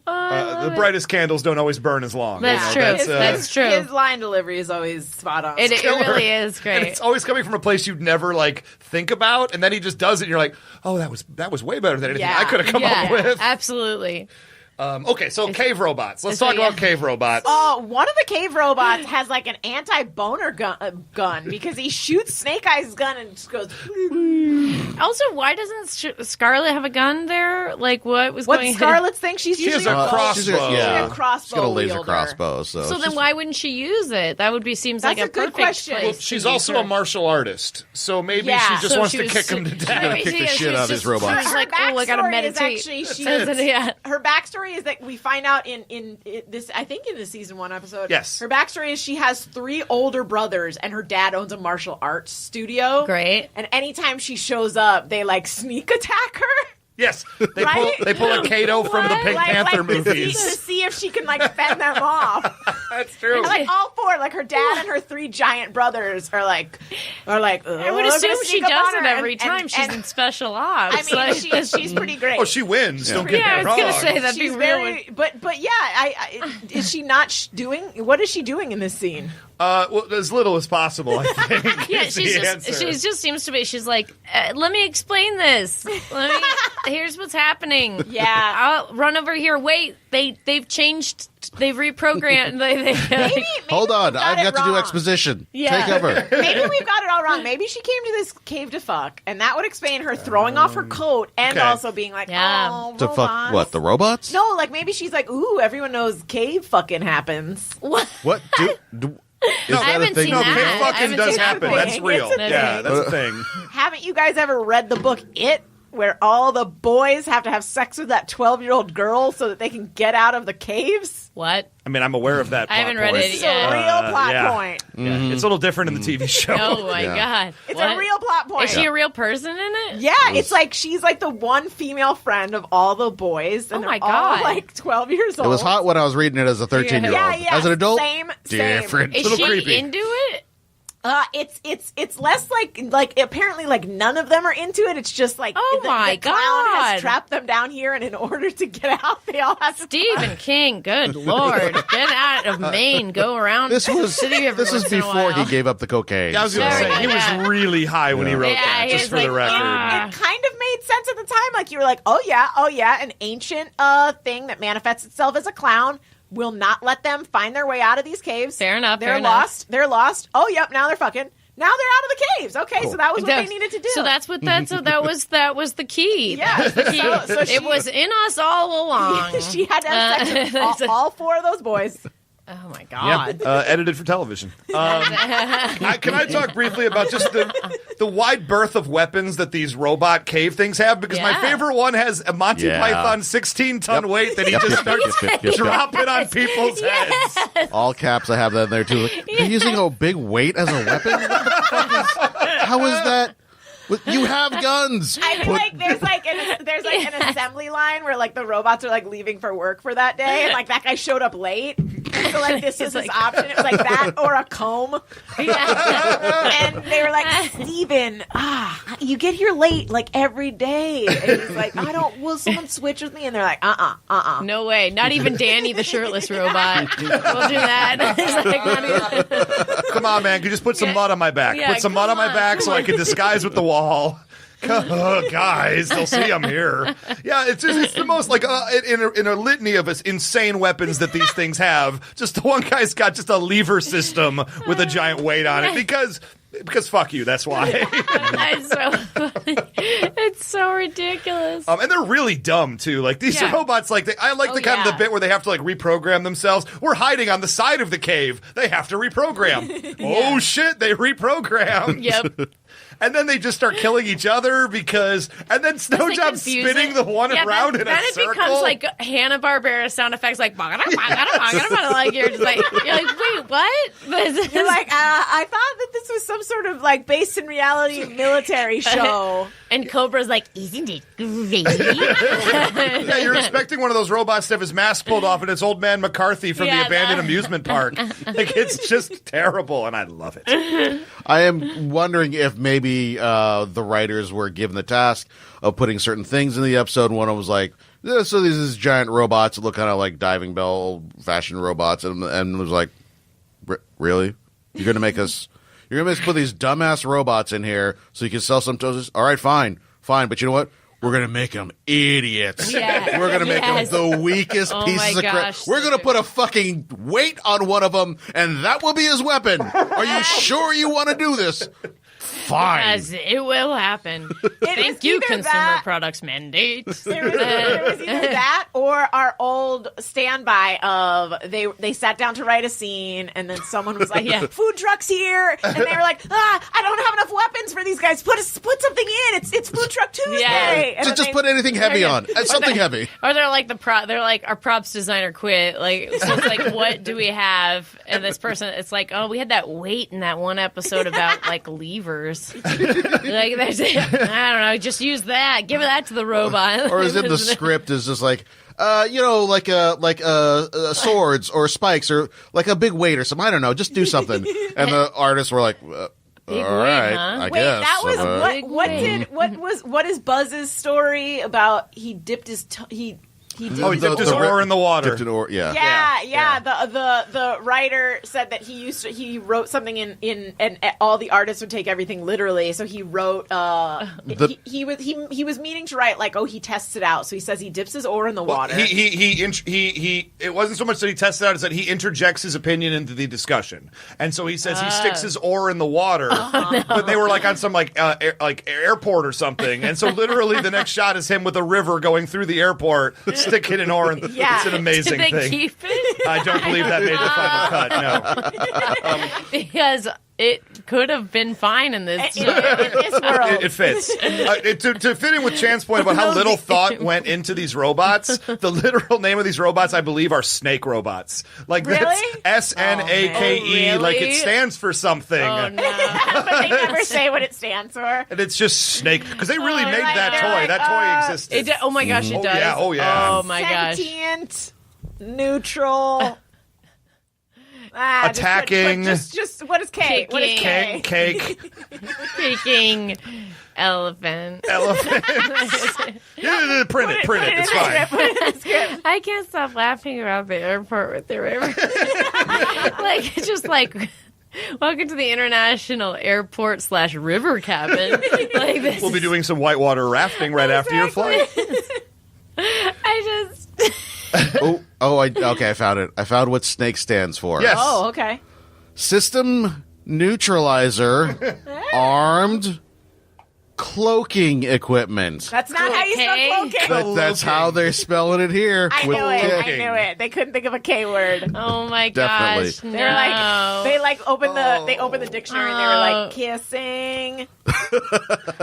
And, the brightest candles don't always burn as long. That's true. That's true. His line delivery is always spot on. It really is great. And it's always coming from a place you'd never like think about, and then he just does it, and you're like, oh, that was way better than anything I could have come up with. Absolutely. Okay, so cave robots. Let's talk about cave robots. One of the cave robots has like an anti-boner gun because he shoots Snake Eyes' gun and just goes. Also, why doesn't Scarlet have a gun there? Like, what was going on? Scarlet's thing? She has a crossbow. She's a crossbow. She's got a laser wielder. crossbow. So then why wouldn't she use it? That would seems like a That's a good perfect question. place. Well, to she's use also her. a martial artist, so maybe she just So wants she to was- kick him to death. Right, Kick the yeah, shit she was out of his just- robots. She was like, oh, I gotta backstory meditate. is Her backstory is that we find out in this, I think in the season 1 episode. Yes. Her backstory is she has 3 older brothers and her dad owns a martial arts studio. Great. And anytime she shows up, they like sneak attack her. Yes, they Right? pull a Kato from the Pink Panther to movies. see if she can like fend them off. That's true. And like all 4, like her dad and her 3 giant brothers are like. I would assume she does it every time she's in special ops. I mean, she's pretty great. Oh, she wins. Don't get Yeah, I me was wrong. gonna say that'd She's be very, but yeah, is she not doing? What is she doing in this scene? Well, as little as possible, I think. Yeah, is the answer. she just seems to be. She's like, let me explain this. Here's what's happening. Yeah, I'll run over here. Wait, they've changed. They've reprogrammed. maybe Hold on, we've I've got to do wrong. exposition. Yeah. Take over. Maybe we've got it all wrong. Maybe she came to this cave to fuck, and that would explain her throwing off her coat and Okay. also being like, Yeah. "Oh, To fuck robots." what? The robots? No, like maybe she's like, "Ooh, everyone knows cave fucking happens." What? What? Is I that a haven't thing? seen No, that. cave I fucking haven't does seen that happen. before. That's real. It's a Yeah, thing. that's a thing. Haven't you guys ever read the book It, where all the boys have to have sex with that 12-year-old girl so that they can get out of the caves? What? I mean, I'm aware of that. I haven't read plot it point. It's Yeah. a real plot yeah. point. Yeah. It's a little different in the TV show. Oh my Yeah. god! It's What? a real plot point. Is she a real person in it? Yeah, it's like she's like the one female friend of all the boys, and Oh my they're all God. like 12 years old. It was hot when I was reading it as a 13-year-old. Yeah. As an adult, same. different. Is little she creepy. into it? It's less like apparently like none of them are into it. It's just like Oh the my clown has God. trapped them down here, and in order to get out, they all have to. Stephen King, good lord, get out of Maine, go around This the was city every this was once in a before he while. gave up the cocaine. Yeah, I was going to Sorry, say, he yeah. was really high when he wrote Yeah, that, he just was for like, the record. "Ah." It kind of made sense at the time. Like you were like, oh yeah, an ancient thing that manifests itself as a clown will not let them find their way out of these caves. Fair enough, They're fair enough. lost. They're lost. Oh yep, now they're fucking. Now they're out of the caves. Okay, so that was what they needed to do. So that was the key. Yeah, That was the key. so she- it was in us all along. she had to have sex with all 4 of those boys. Oh my Yeah, god. edited for television. Can I talk briefly about just the wide berth of weapons that these robot cave things have? Because my Yeah. favorite one has a Monty Yeah. Python 16-ton weight that he just starts Yep. dropping on people's heads. All caps, I have that in there too. Like, they're using a big weight as a weapon? What the fuck is, how is that? You have guns. I mean, like there's like an assembly line where like the robots are like leaving for work for that day, and like that guy showed up late. So like this is his option. It was like that or a comb. And they were like, Steven, you get here late like every day. And he's like, will someone switch with me? And they're like, No way. Not even Danny the shirtless robot. We'll do that. It's like, not even- Come on, man. Could you just put some mud on my back? Yeah, Put some mud on come my back on. so I can disguise with the wall. Guys, they'll see I'm here. Yeah, it's the most like in a litany of insane weapons that these things have. Just the one guy's got just a lever system with a giant weight on it because fuck you. That's why. That's so funny. It's so ridiculous. And they're really dumb too. Like these Yeah. robots, like I like the kind of the bit where they have to like reprogram themselves. We're hiding on the side of the cave. They have to reprogram. Oh shit, they reprogram. Yep. and then they just start killing each other and then Snowjob's spinning the one around in a circle. Then it becomes like Hanna-Barbera sound effects, like like you're like, wait, what? You're like, I thought that this was some sort of like based in reality military show. And Cobra's like, isn't it great? Yeah, you're expecting one of those robots to have his mask pulled off, and it's old man McCarthy from the abandoned amusement park. Like, it's just terrible, and I love it. I am wondering if maybe the writers were given the task of putting certain things in the episode. One of them was like, yeah, so these giant robots that look kind of like diving bell, old-fashioned robots, and it was like, really? You're going to make us put these dumbass robots in here so you can sell some toasters? All right, fine. But you know what? We're going to make them idiots. Yeah. We're going to make them the weakest pieces of crap. We're going to put a fucking weight on one of them, and that will be his weapon. Are you sure you want to do this? Fine. Yes, it will happen. Thank you, Consumer Products Mandate. There was either that or our old standby of they sat down to write a scene, and then someone was like, food truck's here, and they were like, I don't have enough weapons for these guys. Put something in. It's Food Truck Tuesday. Yeah. And just put anything heavy on. Something heavy. Or they're like our props designer quit. Like, so it's like, what do we have? And this person, it's like, oh, we had that weight in that one episode about like levers. Like, there's, I don't know, just use that. Give that to the robot. Or is it the script is just like, like swords or spikes or like a big weight or something. I don't know. Just do something. And the artists were like, all right, huh? I Wait, guess. that was what is Buzz's story about? He dipped his He dipped his oar in the water. Dipped an oar, yeah. The writer said that he wrote something in and all the artists would take everything literally. So he wrote he was meaning to write like, oh, he tests it out. So he says he dips his oar in the water. He it wasn't so much that he tests it out as that he interjects his opinion into the discussion. And so he says he sticks his oar in the water. But they were like on some like airport or something. And so literally the next shot is him with a river going through the airport. Sticking an oar in it's an amazing Did they thing. Keep it? I don't believe that made the final cut, no. Because it could have been fine in this world. It fits. To fit in with Chan's point about how little thought went into these robots, the literal name of these robots, I believe, are snake robots. Like, that's SNAKE. Really? Like, it stands for something. Oh, no. But they never say what it stands for. And it's just snake. Because they really made that toy. Like, that toy existed. Oh, my gosh, it does. Oh, yeah. Oh, my gosh. Sentient, neutral... attacking. Just what is K? What is K? Cake. Speaking elephant. Print it. It's fine. I can't stop laughing about the airport with the river. Like, it's just like, welcome to the International Airport / River Cabin. Like, this We'll be doing some whitewater rafting right after your flight. I just... I found it. I found what SNAKE stands for. Yes. Oh, okay. System Neutralizer Armed Cloaking Equipment. That's not how you spell cloaking. That's how they're spelling it here. I knew it. They couldn't think of a K word. Oh my Definitely. gosh! They're like, they opened the dictionary and they were like kissing.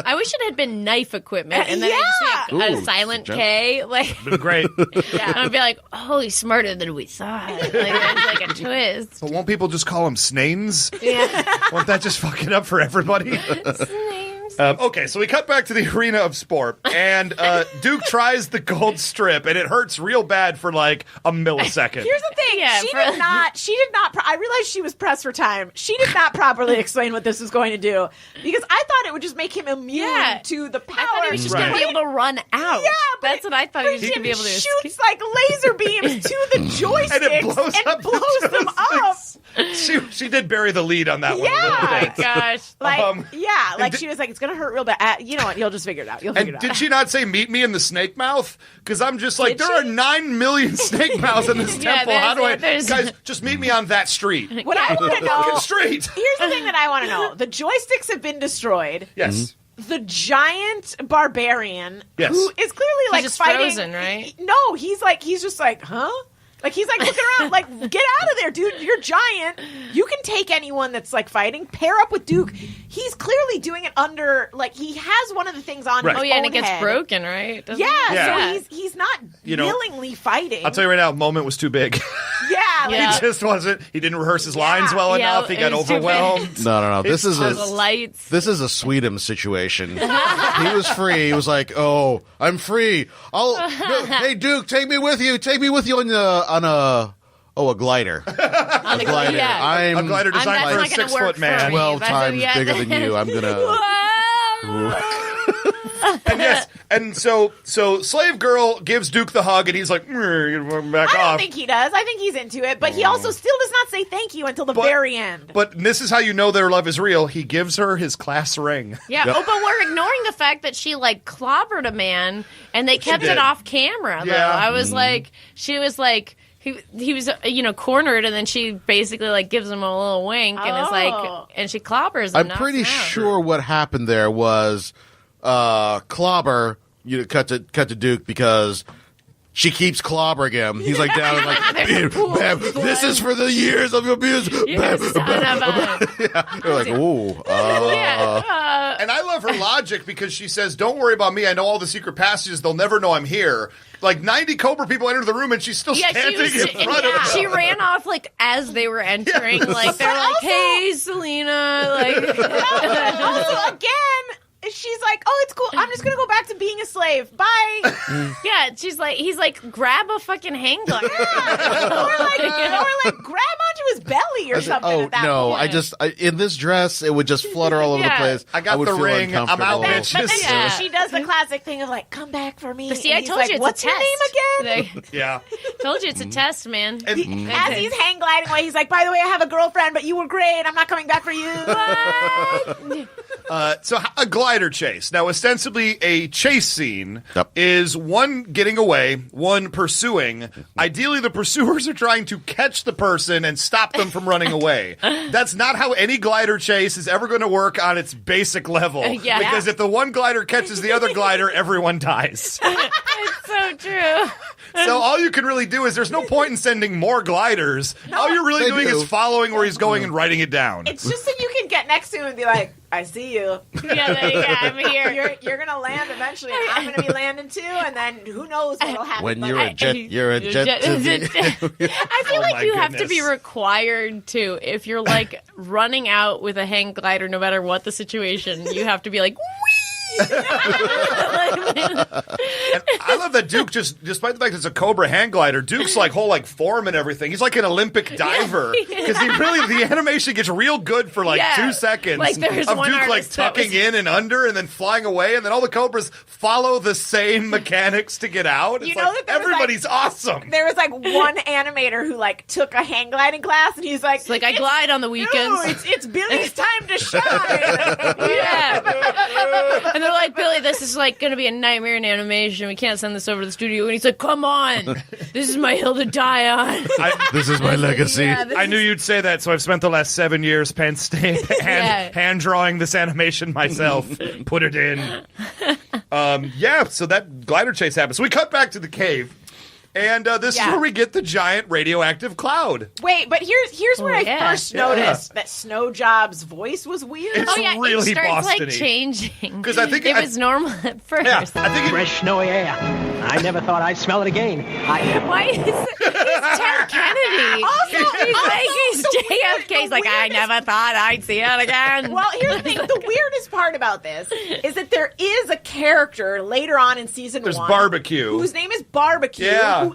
I wish it had been knife equipment and then I just make a silent K. Like, Been great. I'd be like, oh, he's smarter than we thought. Like, there's like a twist. But won't people just call them snanes? Yeah. Won't that just fuck it up for everybody? Okay, so we cut back to the arena of sport, and Duke tries the gold strip, and it hurts real bad for like a millisecond. Here's the thing: she did not. I realized she was pressed for time. She did not properly explain what this was going to do because I thought it would just make him immune to the power. I thought he was just going to be able to run out. Yeah, that's what I thought he was going to be able to do. Shoots like laser beams to the joysticks and it blows them up. She did bury the lead on that one. Oh my gosh! Like she was like, it's gonna hurt real bad. You know what? You'll just figure it out. Did she not say meet me in the snake mouth? Because I'm just like, there are 9 million snake mouths in this temple. How do I? Guys, just meet me on that street. What I want to know. Street. Here's the thing that I want to know: the joysticks have been destroyed. Yes. Mm-hmm. The giant barbarian, yes, who is clearly like just fighting, frozen, right? No, he's just like, huh? Like, he's like looking around, like, get out of there, dude. You're giant. You can take anyone that's like fighting. Pair up with Duke. He's clearly doing it under, like, he has one of the things on his Oh, yeah, own and it gets head. broken, right? Doesn't Yeah, so he's not willingly fighting. I'll tell you right now, moment was too big. Yeah. He just wasn't. He didn't rehearse his lines well enough. He got overwhelmed. No. This is the lights. This is a Sweet'em situation. He was free. He was like, "Oh, I'm free. Hey Duke, take me with you. Take me with you on a glider. On a glider. Yeah. I'm a glider designed for a 6-foot man. 12 times bigger than you. I'm gonna. And yes, and so Slave Girl gives Duke the hug, and he's like, back off. I don't think he does. I think he's into it, but he also still does not say thank you until the very end. But this is how you know their love is real. He gives her his class ring. Yeah. Yep. Oh, but we're ignoring the fact that she like clobbered a man, and they kept it off camera. Though I was like, she was like. He was, cornered, and then she basically like gives him a little wink, and it's like, and she clobbers him. I'm pretty sure what happened there was clobber. Cut to Duke because she keeps clobbering him. He's like down and like, bam, this is for the years of abuse. Bam, They're like, ooh. And I love her logic because she says, "Don't worry about me. I know all the secret passages. They'll never know I'm here." Like 90 Cobra people enter the room, and she's still standing in front of them. She ran off like as they were entering. Like they're like, "Hey, Selena!" Like, also again. She's like, oh, it's cool. I'm just going to go back to being a slave. Bye. Yeah, he's like, grab a fucking hang glider. or like grab onto his belly or something at that point. In this dress, it would just flutter all over the place. I got the ring. I'm out, bitch. But then she does the classic thing of like, come back for me. But see, I told you it's what's a test. Your name again? Yeah. Told you it's a test, man. As he's hang gliding away, he's like, by the way, I have a girlfriend, but you were great. I'm not coming back for you. So a glider chase. Now, ostensibly a chase scene is one getting away, one pursuing. Ideally, the pursuers are trying to catch the person and stop them from running away. That's not how any glider chase is ever going to work on its basic level. Because if the one glider catches the other glider, everyone dies. It's so true. So all you can really do is there's no point in sending more gliders. All you're really doing is following where he's going and writing it down. It's just that you can get next to him and be like, I see you. Yeah, I'm here. You're going to land eventually, and I'm going to be landing too, and then who knows what will happen. When you're a jet I feel like you have to be required to, if you're like running out with a hang glider, no matter what the situation, you have to be like, And I love that Duke, despite the fact it's a Cobra hang glider, Duke's like whole like form and everything. He's like an Olympic diver because the animation gets real good for like 2 seconds like there's of one Duke like tucking in and under and then flying away, and then all the Cobras follow the same mechanics to get out. It's like, everybody's awesome. There was like one animator who like took a hang gliding class, and he's like, it's like I glide on the weekends. No, it's Billy's time to shine. And they're like, Billy, this is like going to be a nightmare in animation. We can't send this over to the studio. And he's like, come on. This is my hill to die on. This is my legacy. I knew you'd say that, so I've spent the last 7 years hand drawing this animation myself. Put it in. So that glider chase happens. So we cut back to the cave. And this is where we get the giant radioactive cloud. Wait, but here's where I first noticed that Snowjob's voice was weird. It's really it starts Boston-y. like changing. Because I think it was normal at first. Yeah, I think fresh snowy air. I never thought I'd smell it again. Why is it's Ted Kennedy? He's JFK. He's like, I never thought I'd see it again. Well, here's the thing. The weirdest part about this is that there is a character later on in season 1. There's Barbecue. Whose name is Barbecue. Yeah. Who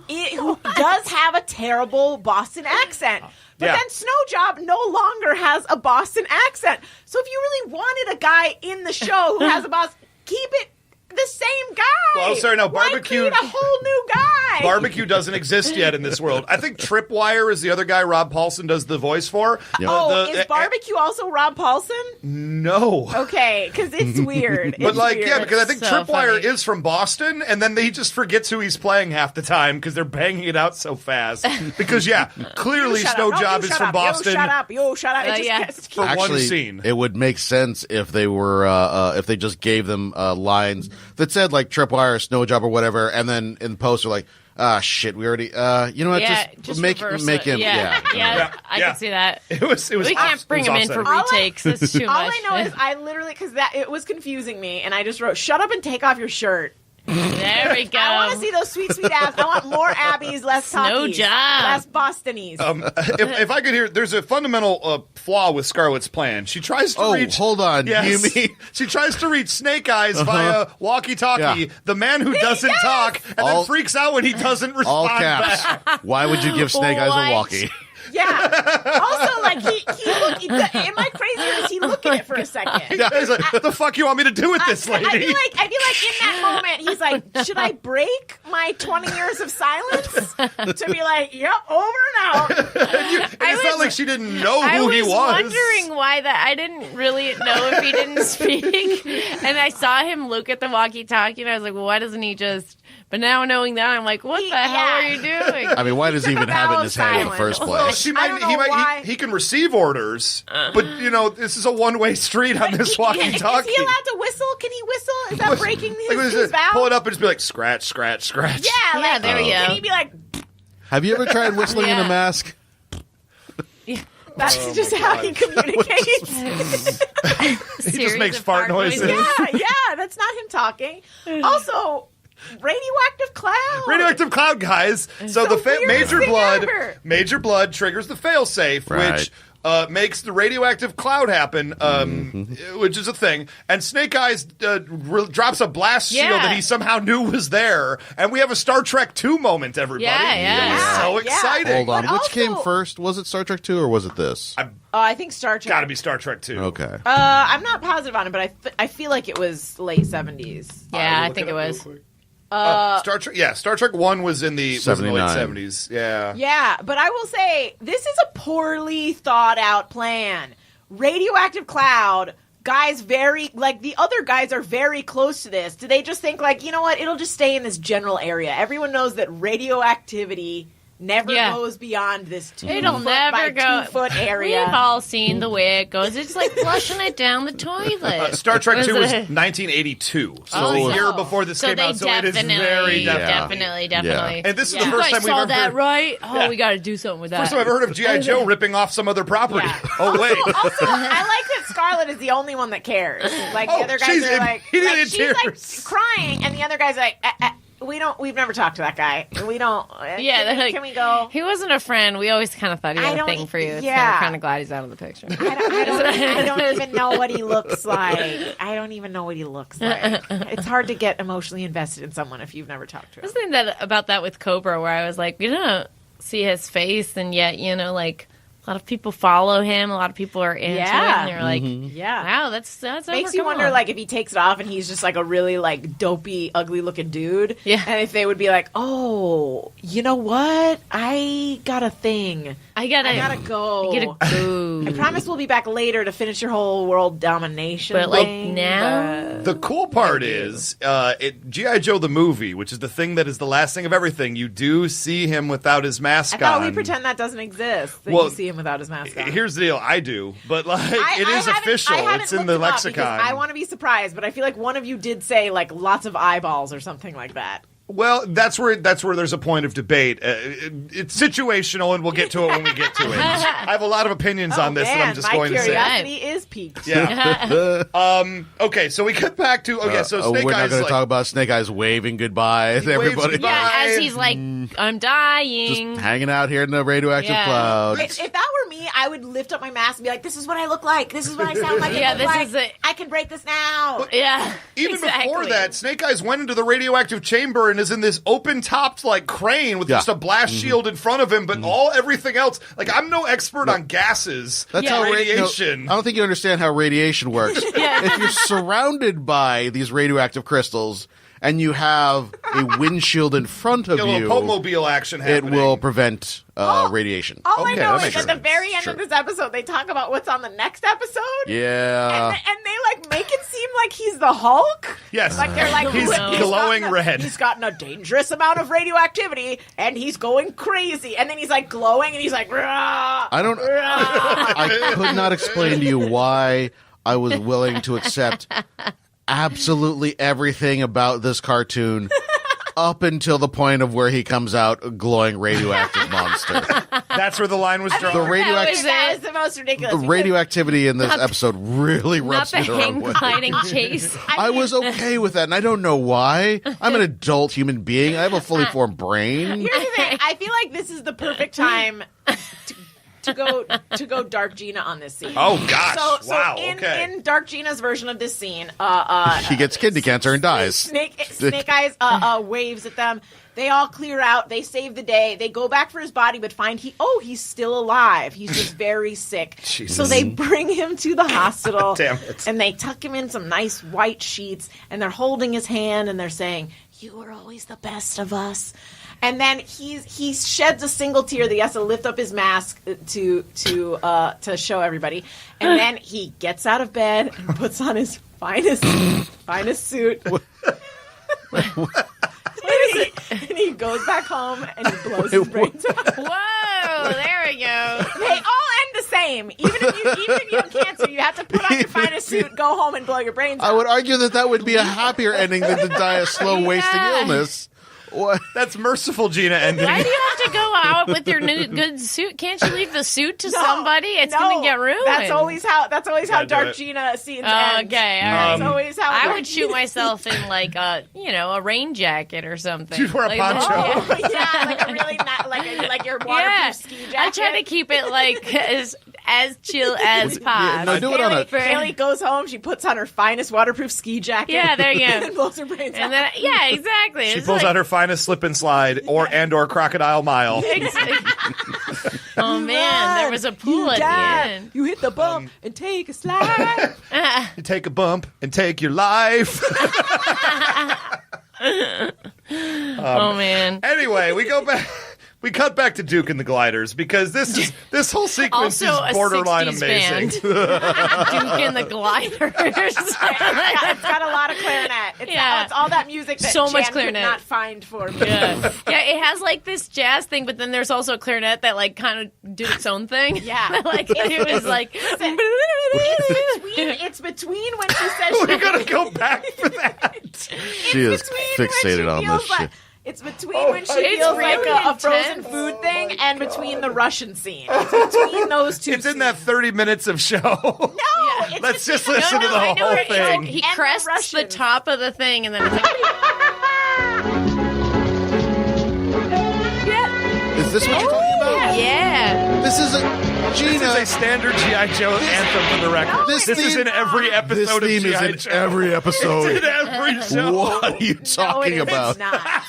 does have a terrible Boston accent. But then Snowjob no longer has a Boston accent. So if you really wanted a guy in the show who has a Boston, keep it the same guy. Well, sorry, no, Barbecue. Why create a whole new guy? Barbecue doesn't exist yet in this world. I think Tripwire is the other guy Rob Paulson does the voice for. Yep. Is Barbecue also Rob Paulson? No. Okay, because it's weird. But weird. because I think so Tripwire funny. is from Boston, and then he just forgets who he's playing half the time because they're banging it out so fast. Because, clearly Snowjob is from Boston. You shut up. For one scene. It would make sense if they were if they just gave them lines that said like Tripwire, Snowjob, or whatever, and then in post are like, Shit, we already. You know what? just make reverse him. it. Yeah, I can see that. It was. We can't bring him in for retakes. That's too much. All I know is I literally, because it was confusing me, and I just wrote, "Shut up and take off your shirt." There we go. I want to see those sweet, sweet abs. I want more Abbies, less talkies. No job. Less Bostonies. If I could hear, there's a fundamental flaw with Scarlett's plan. She tries to reach. Hold on. Yes. You mean she tries to reach Snake Eyes via walkie-talkie, the man who doesn't talk, and then freaks out when he doesn't respond all caps? back. Why would you give Snake Eyes a walkie? Yeah. Also, like, he looked, am I crazy or is he looking at it for a second? Yeah, he's like, what the fuck you want me to do with this lady? I feel like in that moment, he's like, should I break my 20 years of silence to be like, yep, over and out? It's not like she didn't know who he was. I was wondering why that. I didn't really know if he didn't speak. And I saw him look at the walkie-talkie, and I was like, well, why doesn't he just... But now knowing that, I'm like, what the hell are you doing? I mean, why does he even have it in his head in the first place? Well, he can receive orders, but this is a one-way street on this walkie-talkie. Is he allowed to whistle? Can he whistle? Is that breaking his vow? Pull it up and just be like, scratch, scratch, scratch. Yeah, there you go. Can he be like... Have you ever tried whistling in a mask? That's just how he communicates. He just makes fart noises. Yeah, that's not him talking. Also... Radioactive cloud, guys. So the major blood triggers the failsafe, which makes the radioactive cloud happen, which is a thing. And Snake Eyes drops a blast shield that he somehow knew was there, and we have a Star Trek 2 moment. Everybody, so exciting. Hold on, which came first? Was it Star Trek 2 or was it this? I think Star Trek. Got to be Star Trek 2. Okay. I'm not positive on it, but I feel like it was late 70s. Yeah, I think it was. Star Trek 1 was in the late 70s. Yeah, but I will say this is a poorly thought out plan. Radioactive cloud, guys the other guys are very close to this. Do they just think like, you know what, it'll just stay in this general area? Everyone knows that radioactivity never goes beyond this 2 foot area. We've all seen the way it goes. It's like flushing it down the toilet. Star Trek 2 was 1982, so a year before this came out. So it is very definitely. And this is the first time we've ever that right. Oh, we got to do something with that. First time I've ever heard of G.I. Joe ripping off some other property. Oh wait. Also, I like that Scarlett is the only one that cares. Like the other guys are like she's like crying, and the other guy's like. We've never talked to that guy. We don't. Can we go? He wasn't a friend. We always kind of thought he had a thing for you. So we're kind of glad he's out of the picture. I don't even know what he looks like. It's hard to get emotionally invested in someone if you've never talked to him. I was thinking about that with Cobra, where I was like, you don't see his face, and yet, like, a lot of people follow him. A lot of people are into it. And they're like, wow, that's makes you wonder, like, if he takes it off and he's just like a really like dopey, ugly looking dude. Yeah. And if they would be like, oh, you know what? I got a thing. I gotta go. I promise we'll be back later to finish your whole world domination. But like now, the cool part is G.I. Joe the movie, which is the thing that is the last thing of everything. You do see him without his mask on. I thought we pretend that doesn't exist. That you see him without his mask on. Here's the deal. I do, but like it is official. It's in the lexicon. I want to be surprised, but I feel like one of you did say like lots of eyeballs or something like that. Well, that's where there's a point of debate. It's situational, and we'll get to it when we get to it. I have a lot of opinions on this that I'm just going to say. My curiosity is piqued. Yeah. Okay, so we get back to so Snake Eyes. We're not going to talk about Snake Eyes waving goodbye to everybody. Goodbye. Yeah, as he's like, I'm dying, just hanging out here in the radioactive cloud. If that were me, I would lift up my mask and be like, "This is what I look like. This is what I sound like. This is it. I can break this now." But even before that, Snake Eyes went into the radioactive chamber and is in this open-topped like crane with just a blast shield in front of him, but everything else. Like, I'm no expert on gases. That's how radiation. I don't think you understand how radiation works. If you're surrounded by these radioactive crystals and you have a windshield in front of you, Pokemobile action happening. It will prevent radiation. All I know is at the very end of this episode, they talk about what's on the next episode. Yeah. And they like make it seem like he's the Hulk. Yes. Like they're like, he's glowing red. He's gotten a dangerous amount of radioactivity and he's going crazy. And then he's like glowing and he's like, rah, I could not explain to you why I was willing to accept absolutely everything about this cartoon up until the point of where he comes out a glowing radioactive monster. That's where the line was drawn. That was the most ridiculous. The radioactivity in this episode really rubs me the wrong way. Gliding chase. I was okay with that, and I don't know why. I'm an adult human being. I have a fully formed brain. Here's the thing. I feel like this is the perfect time to go Dark Gina on this scene. Oh gosh! So in Dark Gina's version of this scene, he gets kidney cancer and dies. Snake Eyes waves at them. They all clear out. They save the day. They go back for his body, but find he's still alive. He's just very sick. Jesus. So they bring him to the hospital. Damn it. And they tuck him in some nice white sheets, and they're holding his hand, and they're saying, "You were always the best of us." And then he sheds a single tear that he has to lift up his mask to show everybody. And then he gets out of bed and puts on his finest suit. And he goes back home and he blows his brains out. Whoa, there we go. They all end the same. Even if you have cancer, you have to put on your finest suit, go home, and blow your brains out. I would argue that would be a happier ending than to die a slow, wasting illness. What? That's merciful Gina ending. Why do you have to go out with your new good suit? Can't you leave the suit to somebody? It's going to get ruined. That's always how Dark Gina scenes end. Okay, all right. That's always how I would shoot myself in like a rain jacket or something. You'd wear a poncho. Yeah, like a really like your waterproof ski jacket. I try to keep it like as chill as possible. No, do it on a. Haley goes home. She puts on her finest waterproof ski jacket. Yeah, there you go. And blows her brains out. And then exactly. She pulls out her finest slip and slide or crocodile mile. Oh man, there was a pool at the end. You hit the bump and take a slide. You take a bump and take your life. Oh man. Anyway, we go back. We cut back to Duke and the Gliders because this whole sequence also is borderline a 60s amazing. Duke and the Gliders. It's got a lot of clarinet. It's all that music that so Jan much clarinet. could not find for me. Yeah, it has like this jazz thing, but then there's also a clarinet that like kind of did its own thing. Yeah, like it was like. It's between when she says we're gonna go back for that. She is fixated on this shit. It's between when she feels like a frozen food thing and between the Russian scene. It's between those two. It's in that 30 minutes of show. No, let's just listen to the whole thing. He crests the top of the thing, and then it's like. Is this what you're talking about? Yeah. This is Gina. This is a standard G.I. Joe anthem for the record. This is in every episode of G.I. Joe. Every episode. It's in every show. What are you talking about? It's not.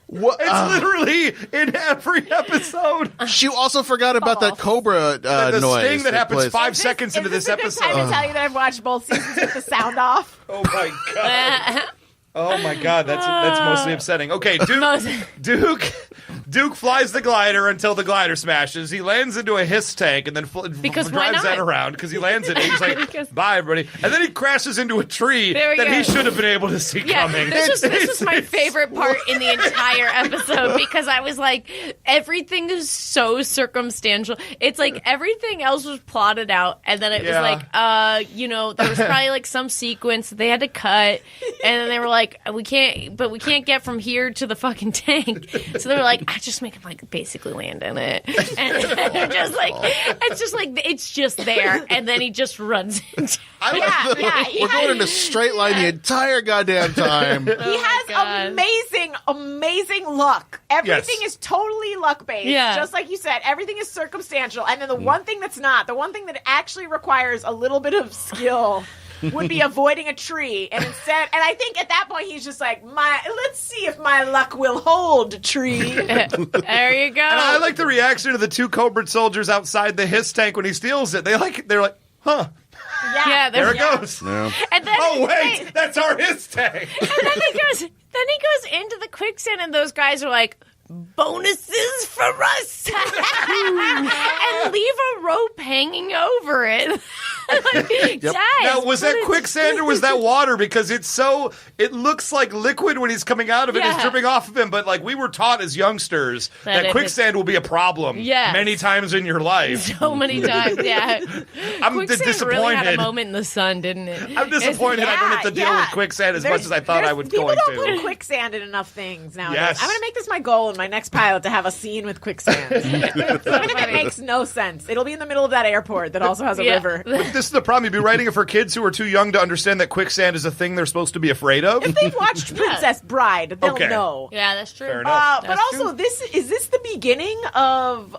What? It's literally in every episode. She also forgot about that Cobra the noise. sting that happens plays. 5 seconds into this episode. Time to tell you that I've watched both seasons with the sound off. Oh my god. Oh my god, that's mostly upsetting. Okay, Duke flies the glider until the glider smashes. He lands into a hiss tank and then drives that around because he lands it. And he's like, "Bye, everybody," and then he crashes into a tree that he should have been able to see coming. This was my favorite part in the entire episode because I was like, everything is so circumstantial. It's like everything else was plotted out, and then it was like, there was probably like some sequence that they had to cut, and then they were like, we can't get from here to the fucking tank. So they were like, I just make him like basically land in it, and they're just like, it's just there, and then he just runs into. We're going in a straight line the entire goddamn time. He has amazing luck. Everything is totally luck based. Yeah. Just like you said, everything is circumstantial. And then the one thing that's not, the one thing that actually requires a little bit of skill would be avoiding a tree. And I think at that point he's just like, let's see if my luck will hold, tree. There you go. And I like the reaction of the 2 Cobra soldiers outside the hiss tank when he steals it. They're like, huh. Yeah, there it goes. Yeah. And then that's our hiss tank. And then he goes into the quicksand, and those guys are like, bonuses for us and leave a rope hanging over it. Like, guys, now, was that quicksand or was that water? Because it looks like liquid when he's coming out of it. It's dripping off of him. But like we were taught as youngsters that quicksand will be a problem many times in your life. So many times, yeah. I'm quicksand disappointed. Really had a moment in the sun, didn't it? I'm disappointed I don't have to deal with quicksand as much as I thought I was going to. People don't put quicksand in enough things nowadays. Yes. I'm going to make this my goal in my next pilot to have a scene with quicksand. Even if it makes no sense. It'll be in the middle of that airport that also has a river. This is the problem. You'd be writing it for kids who are too young to understand that quicksand is a thing they're supposed to be afraid of. If they've watched Princess Bride, they'll know. Yeah, that's true. Fair enough. But also, is this the beginning of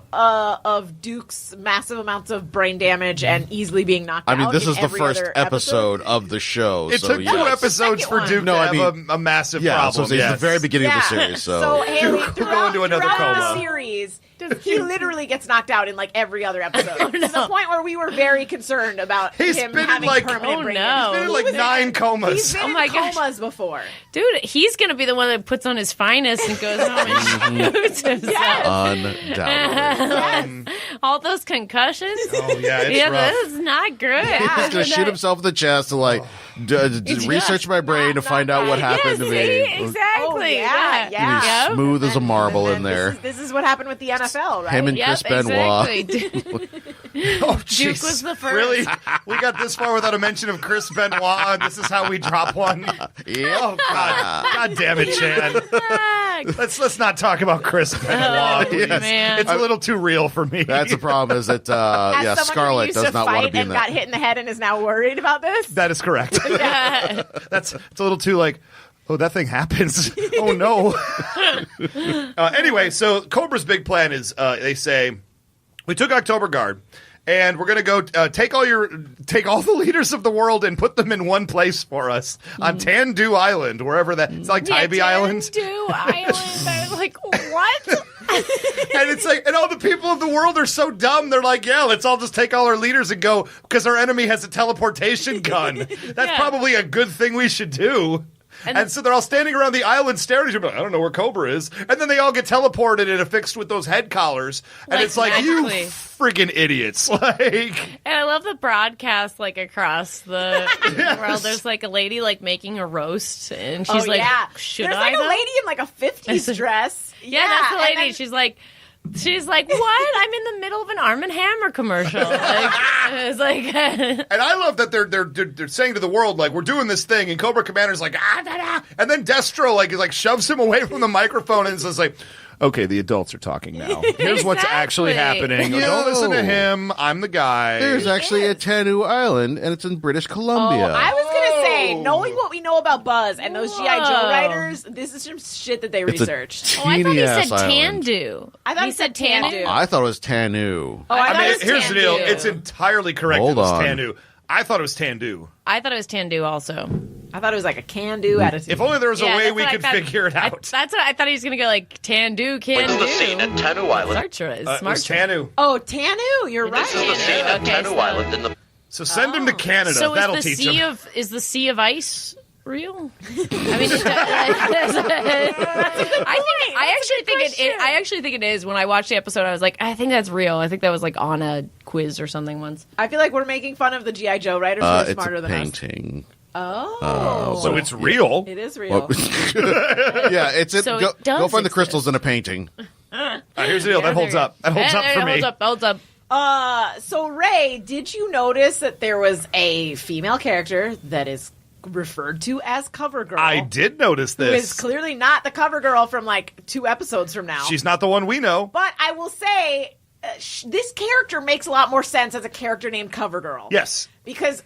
Duke's massive amounts of brain damage and easily being knocked out? I mean, this in is the every first other episode of the show. It took 2 episodes for Duke to have a massive problem. So it's the very beginning of the series. So Haley, Duke will go into another coma. The series, he literally gets knocked out in like every other episode. To the point where we were very concerned about him having permanent brain damage. He's been in like 9 comas. He's been in comas before. Dude, he's going to be the one that puts on his finest and goes home and shoots himself. Undoubtedly. All those concussions. Oh, yeah, it's rough. This is not good. He's going to shoot himself in the chest to like research my brain to find out what happened to me. Exactly. Oh, yeah. He's smooth as a marble in there. This is what happened with the NFL, right? Him and Chris Benoit. Exactly. Oh, Duke was the first. Really? We got this far without a mention of Chris Benoit, and this is how we drop one? Yep. Oh, God damn it, Chan. Let's not talk about Chris Benoit. Man. It's a little too real for me. That's the problem is that, Scarlett does not want to be in and that. got hit in the head and is now worried about this? That is correct. It's a little too like, oh, that thing happens. Oh, no. Anyway, so Cobra's big plan is they say, we took October Guard, and we're going to go take all the leaders of the world and put them in one place for us on Tandu Island, wherever that. It's like Tybee Island. Tandu Island. I was like, what? And it's like, and all the people of the world are so dumb. They're like, yeah, let's all just take all our leaders and go because our enemy has a teleportation gun. That's probably a good thing we should do. And so they're all standing around the island staring at each other. I don't know where Cobra is. And then they all get teleported and affixed with those head collars. And it's like, you friggin' idiots. And I love the broadcast, like, across the world. There's, like, a lady, like, making a roast. And she's like, should There's, I? There's, like, a lady in, like, a 50s dress. Yeah, that's the lady. Then she's like, what? I'm in the middle of an Arm & Hammer commercial. It's like, and I love that they're saying to the world, like, we're doing this thing, and Cobra Commander's like, and then Destro like shoves him away from the microphone and says like, okay, the adults are talking now. Here's what's actually happening. Don't listen to him. I'm the guy. There's actually a Tandu Island, and it's in British Columbia. I was going to say, knowing what we know about Buzz and those G.I. Joe writers, this is some shit that they researched. I thought he said island. Tandu. I thought he said Tandu. I thought it was Tanu. Here's the deal. It's entirely correct. It was Tandu. I thought it was Tandu. I thought it was Tandu also. I thought it was like a can-do attitude. If only there was a way we could figure it out. That's what I thought he was going to go like Tandu, can-do. This is the scene at Tanu Island. Smart choice. It was Tanu. Oh, Tanu. You're right. This is the scene at Tanu Island in the... So send him to Canada. So that'll teach him. Is the Sea of Ice real? I mean, I actually think it is. When I watched the episode, I was like, I think that's real. I think that was like on a quiz or something once. I feel like we're making fun of the G.I. Joe writers who are smarter than us. It's a painting. Oh. So it's real. It is real. Yeah, it's it. So go find the crystals in a painting. Here's the deal. That holds up. That holds up for me. Holds up. So Ray, did you notice that there was a female character that is referred to as Cover Girl? I did notice this. Who is clearly not the Cover Girl from like 2 episodes from now. She's not the one we know. But I will say, this character makes a lot more sense as a character named Cover Girl. Yes. Because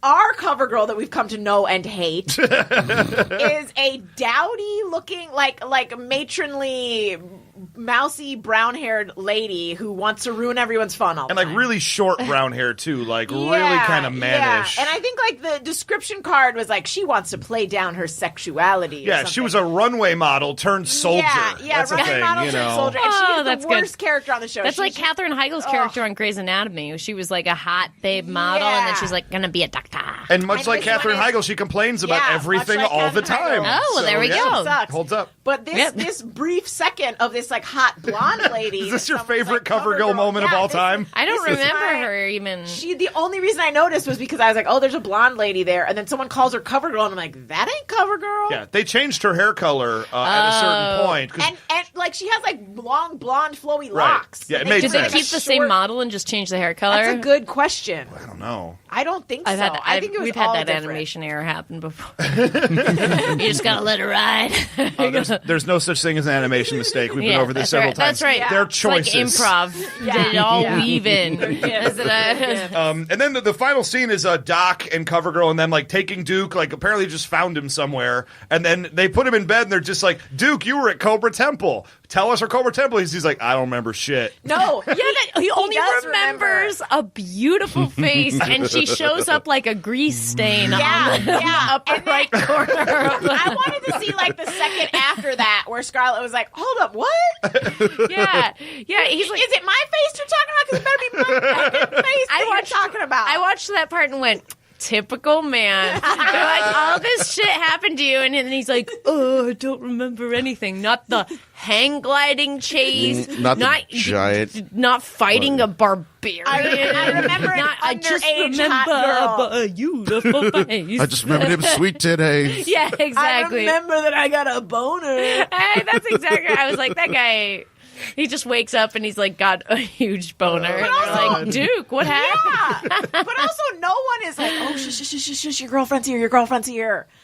our Cover Girl that we've come to know and hate is a dowdy-looking, like matronly, mousy, brown-haired lady who wants to ruin everyone's fun all the time. And like really short brown hair too, like really kind of mannish. Yeah. And I think like the description card was like she wants to play down her sexuality. Yeah, she was a runway model turned soldier. Yeah, that's runway model turned soldier. And she is the worst character on the show. That's like Katherine Heigl's character on Grey's Anatomy. She was like a hot babe model, and then she's like gonna be a doctor. And much like Katherine Heigl, she complains about everything all the time. Oh, well, there we go. Sucks. Holds up. But this brief second of this like hot blonde lady. Is this your favorite CoverGirl moment of all time? I don't remember her even. The only reason I noticed was because I was like, oh, there's a blonde lady there, and then someone calls her CoverGirl, and I'm like, that ain't CoverGirl. Yeah, they changed her hair color at a certain point. And like she has like long blonde flowy locks. Yeah, it made sense. Did they keep the same model and just change the hair color? That's a good question. I don't know. I don't think so. I think it was we've all had that different. animation error happen before. You just gotta let it ride. There's no such thing as an animation mistake. We've been over this several times. That's right. They're choices. It's like improv. They all weave in. And then the final scene is Doc and CoverGirl and them like taking Duke. Like apparently just found him somewhere, and then they put him in bed and they're just like, Duke, you were at Cobra Temple. Tell us our Cobra Temple. He's like, I don't remember shit. No, he only remembers a beautiful face, and she shows up like a grease stain on the upper right corner. I wanted to see like the second after that where Scarlett was like, hold up, what? Yeah. He's like, is it my face you're talking about? Because it better be my fucking face you're talking about. I watched that part and went, typical man. They're like, all this shit happened to you, and then he's like, oh, I don't remember anything. Not the hang gliding chase, not the giant, not fighting a barbarian. I remember I just remember a beautiful face. I just remember him sweet titties. Yeah, exactly. I remember that I got a boner. Hey, that's exactly. I was like, that guy. He just wakes up and he's like got a huge boner. And they're like, Duke, what happened? Yeah. But also no one is like, oh, shush, your girlfriend's here,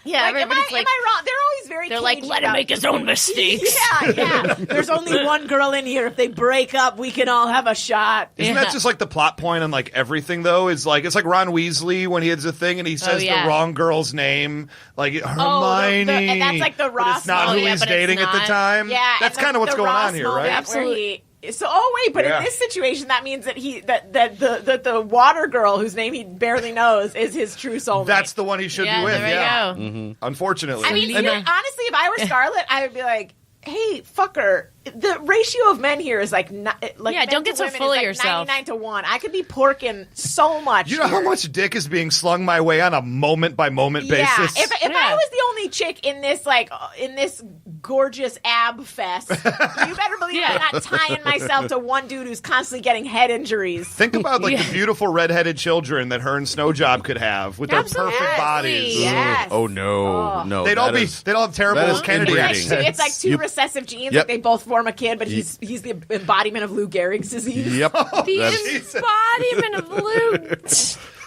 Yeah, like, am I wrong? They're always very They're like, let him make his own mistakes. Yeah. There's only one girl in here. If they break up, we can all have a shot. Isn't that just like the plot point on like everything though? Is like it's like Ron Weasley when he has a thing and he says the wrong girl's name, like Hermione. And that's like the Ross. But it's not who he's dating at the time. Yeah, that's kind of what's going on here, right? Absolutely. So, in this situation, that means that the water girl whose name he barely knows is his true soulmate. That's the one he should be with. There yeah. you go. Mm-hmm. Unfortunately, I mean, honestly, if I were Scarlett, I would be like, hey, fucker. The ratio of men here is like don't get so full of yourself. 99 to 1. I could be porking so much. You know how much dick is being slung my way on a moment by moment basis? If I was the only chick in this gorgeous ab fest, you better believe I'm not tying myself to one dude who's constantly getting head injuries. Think about the beautiful redheaded children that her and Snowjob could have with their perfect bodies. Yes. Oh no. They'd all have terrible Kennedy accents. It's like two recessive genes. Like they both form a kid, but he's the embodiment of Lou Gehrig's disease. Yep. The embodiment of Lou.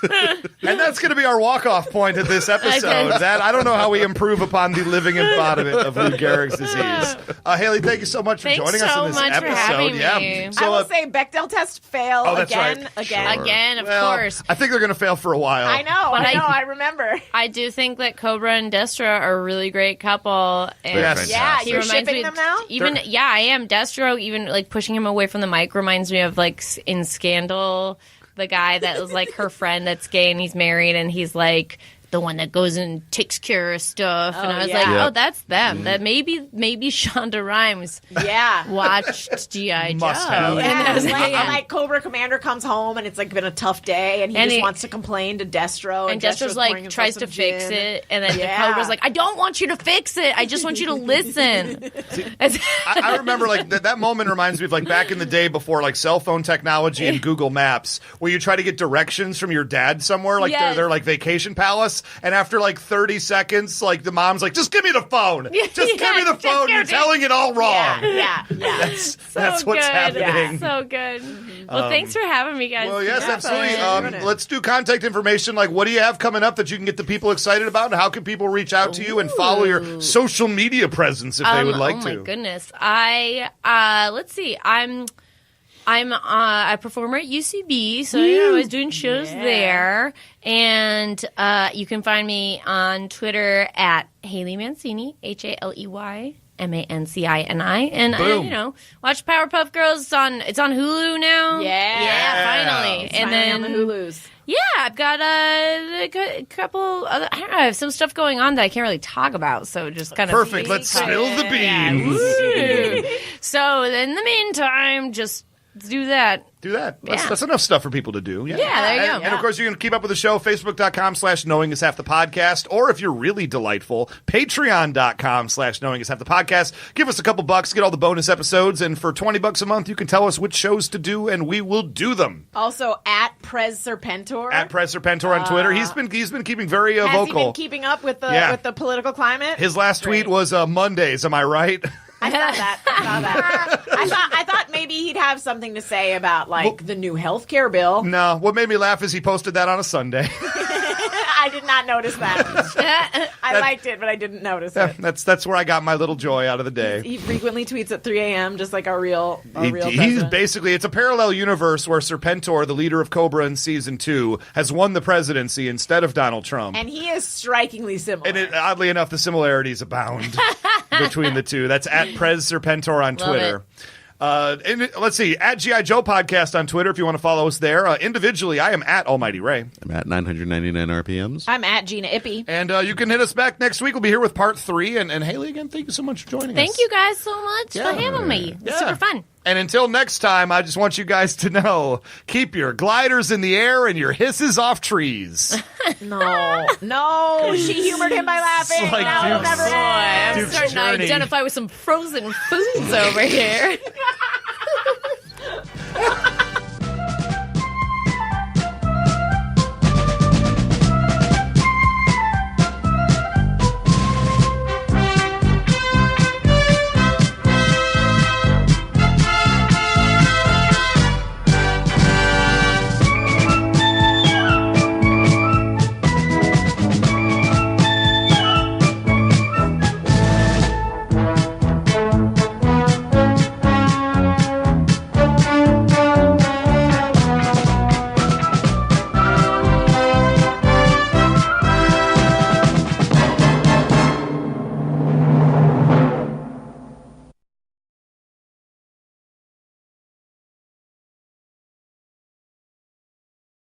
And that's going to be our walk-off point of this episode. That I don't know how we improve upon the living embodiment of Lou Gehrig's disease. Haley, thank you so much for joining us in this episode. For having me. So, I will say Bechdel test fail again. Again, of course. I think they're going to fail for a while. I know. I remember. I do think that Cobra and Destro are a really great couple. And yeah, you're shipping them now? I am. Destro, even like pushing him away from the mic reminds me of like in Scandal, the guy that was like her friend that's gay and he's married and he's like the one that goes and takes care of stuff. And I was like, oh, that's them. That maybe Shonda Rhimes watched G.I. Joe. Must have. Yeah, like Cobra Commander comes home and it's like been a tough day and he just wants to complain to Destro. And Destro's like tries to fix it. And then Cobra's like, I don't want you to fix it. I just want you to listen. See, I remember like that moment reminds me of like back in the day before like cell phone technology and Google Maps where you try to get directions from your dad somewhere like they're like vacation palace. And after like 30 seconds, like the mom's like, just give me the phone. Just give me the phone. You're telling it all wrong. Yeah. That's what's happening. So good. Well, thanks for having me, guys. Well, yes, absolutely. Let's do contact information. Like, what do you have coming up that you can get the people excited about? And how can people reach out to you and follow your social media presence if they would like to? Oh, my goodness. Let's see. I'm a performer at UCB, so I was doing shows there. And you can find me on Twitter at Haley Mancini, HALEY MANCINI. And watch Powerpuff Girls. It's on Hulu now. Yeah, finally. And then on the Hulus. Yeah, I've got a couple other, I don't know, I have some stuff going on that I can't really talk about, so just kind of perfect. Let's spill the beans. So in the meantime, just Let's do that. Do that. That's enough stuff for people to do. Yeah, there you go. And of course, you can keep up with the show, Facebook.com/Knowing Is Half the Podcast. Or if you're really delightful, Patreon.com/Knowing Is Half the Podcast. Give us a couple bucks, get all the bonus episodes, and for $20 a month, you can tell us which shows to do, and we will do them. Also, at Prez Serpentor. At Prez Serpentor on Twitter. He's been keeping very vocal. Has he been keeping up with the political climate? His last tweet was Mondays, am I right? I saw that. I thought maybe he'd have something to say about the new health care bill. No, what made me laugh is he posted that on a Sunday. I did not notice that. I liked it, but I didn't notice it. That's where I got my little joy out of the day. He frequently tweets at 3 a.m., just like our real He's president. basically, it's a parallel universe where Serpentor, the leader of Cobra in Season 2, has won the presidency instead of Donald Trump. And he is strikingly similar. And oddly enough, the similarities abound between the two. That's at Prez Serpentor on Twitter. And let's see, at G.I. Joe Podcast on Twitter if you want to follow us there. Individually, I am at Almighty Ray. I'm at 999 RPMs. I'm at Gina Ippy. And you can hit us back next week. We'll be here with part 3. And Haley, again, thank you so much for joining us. Thank you guys so much for having me. It's super fun. And until next time, I just want you guys to know, keep your gliders in the air and your hisses off trees. No, she humored him by laughing. It's like now it'll never end. I'm starting to identify with some frozen foods over here.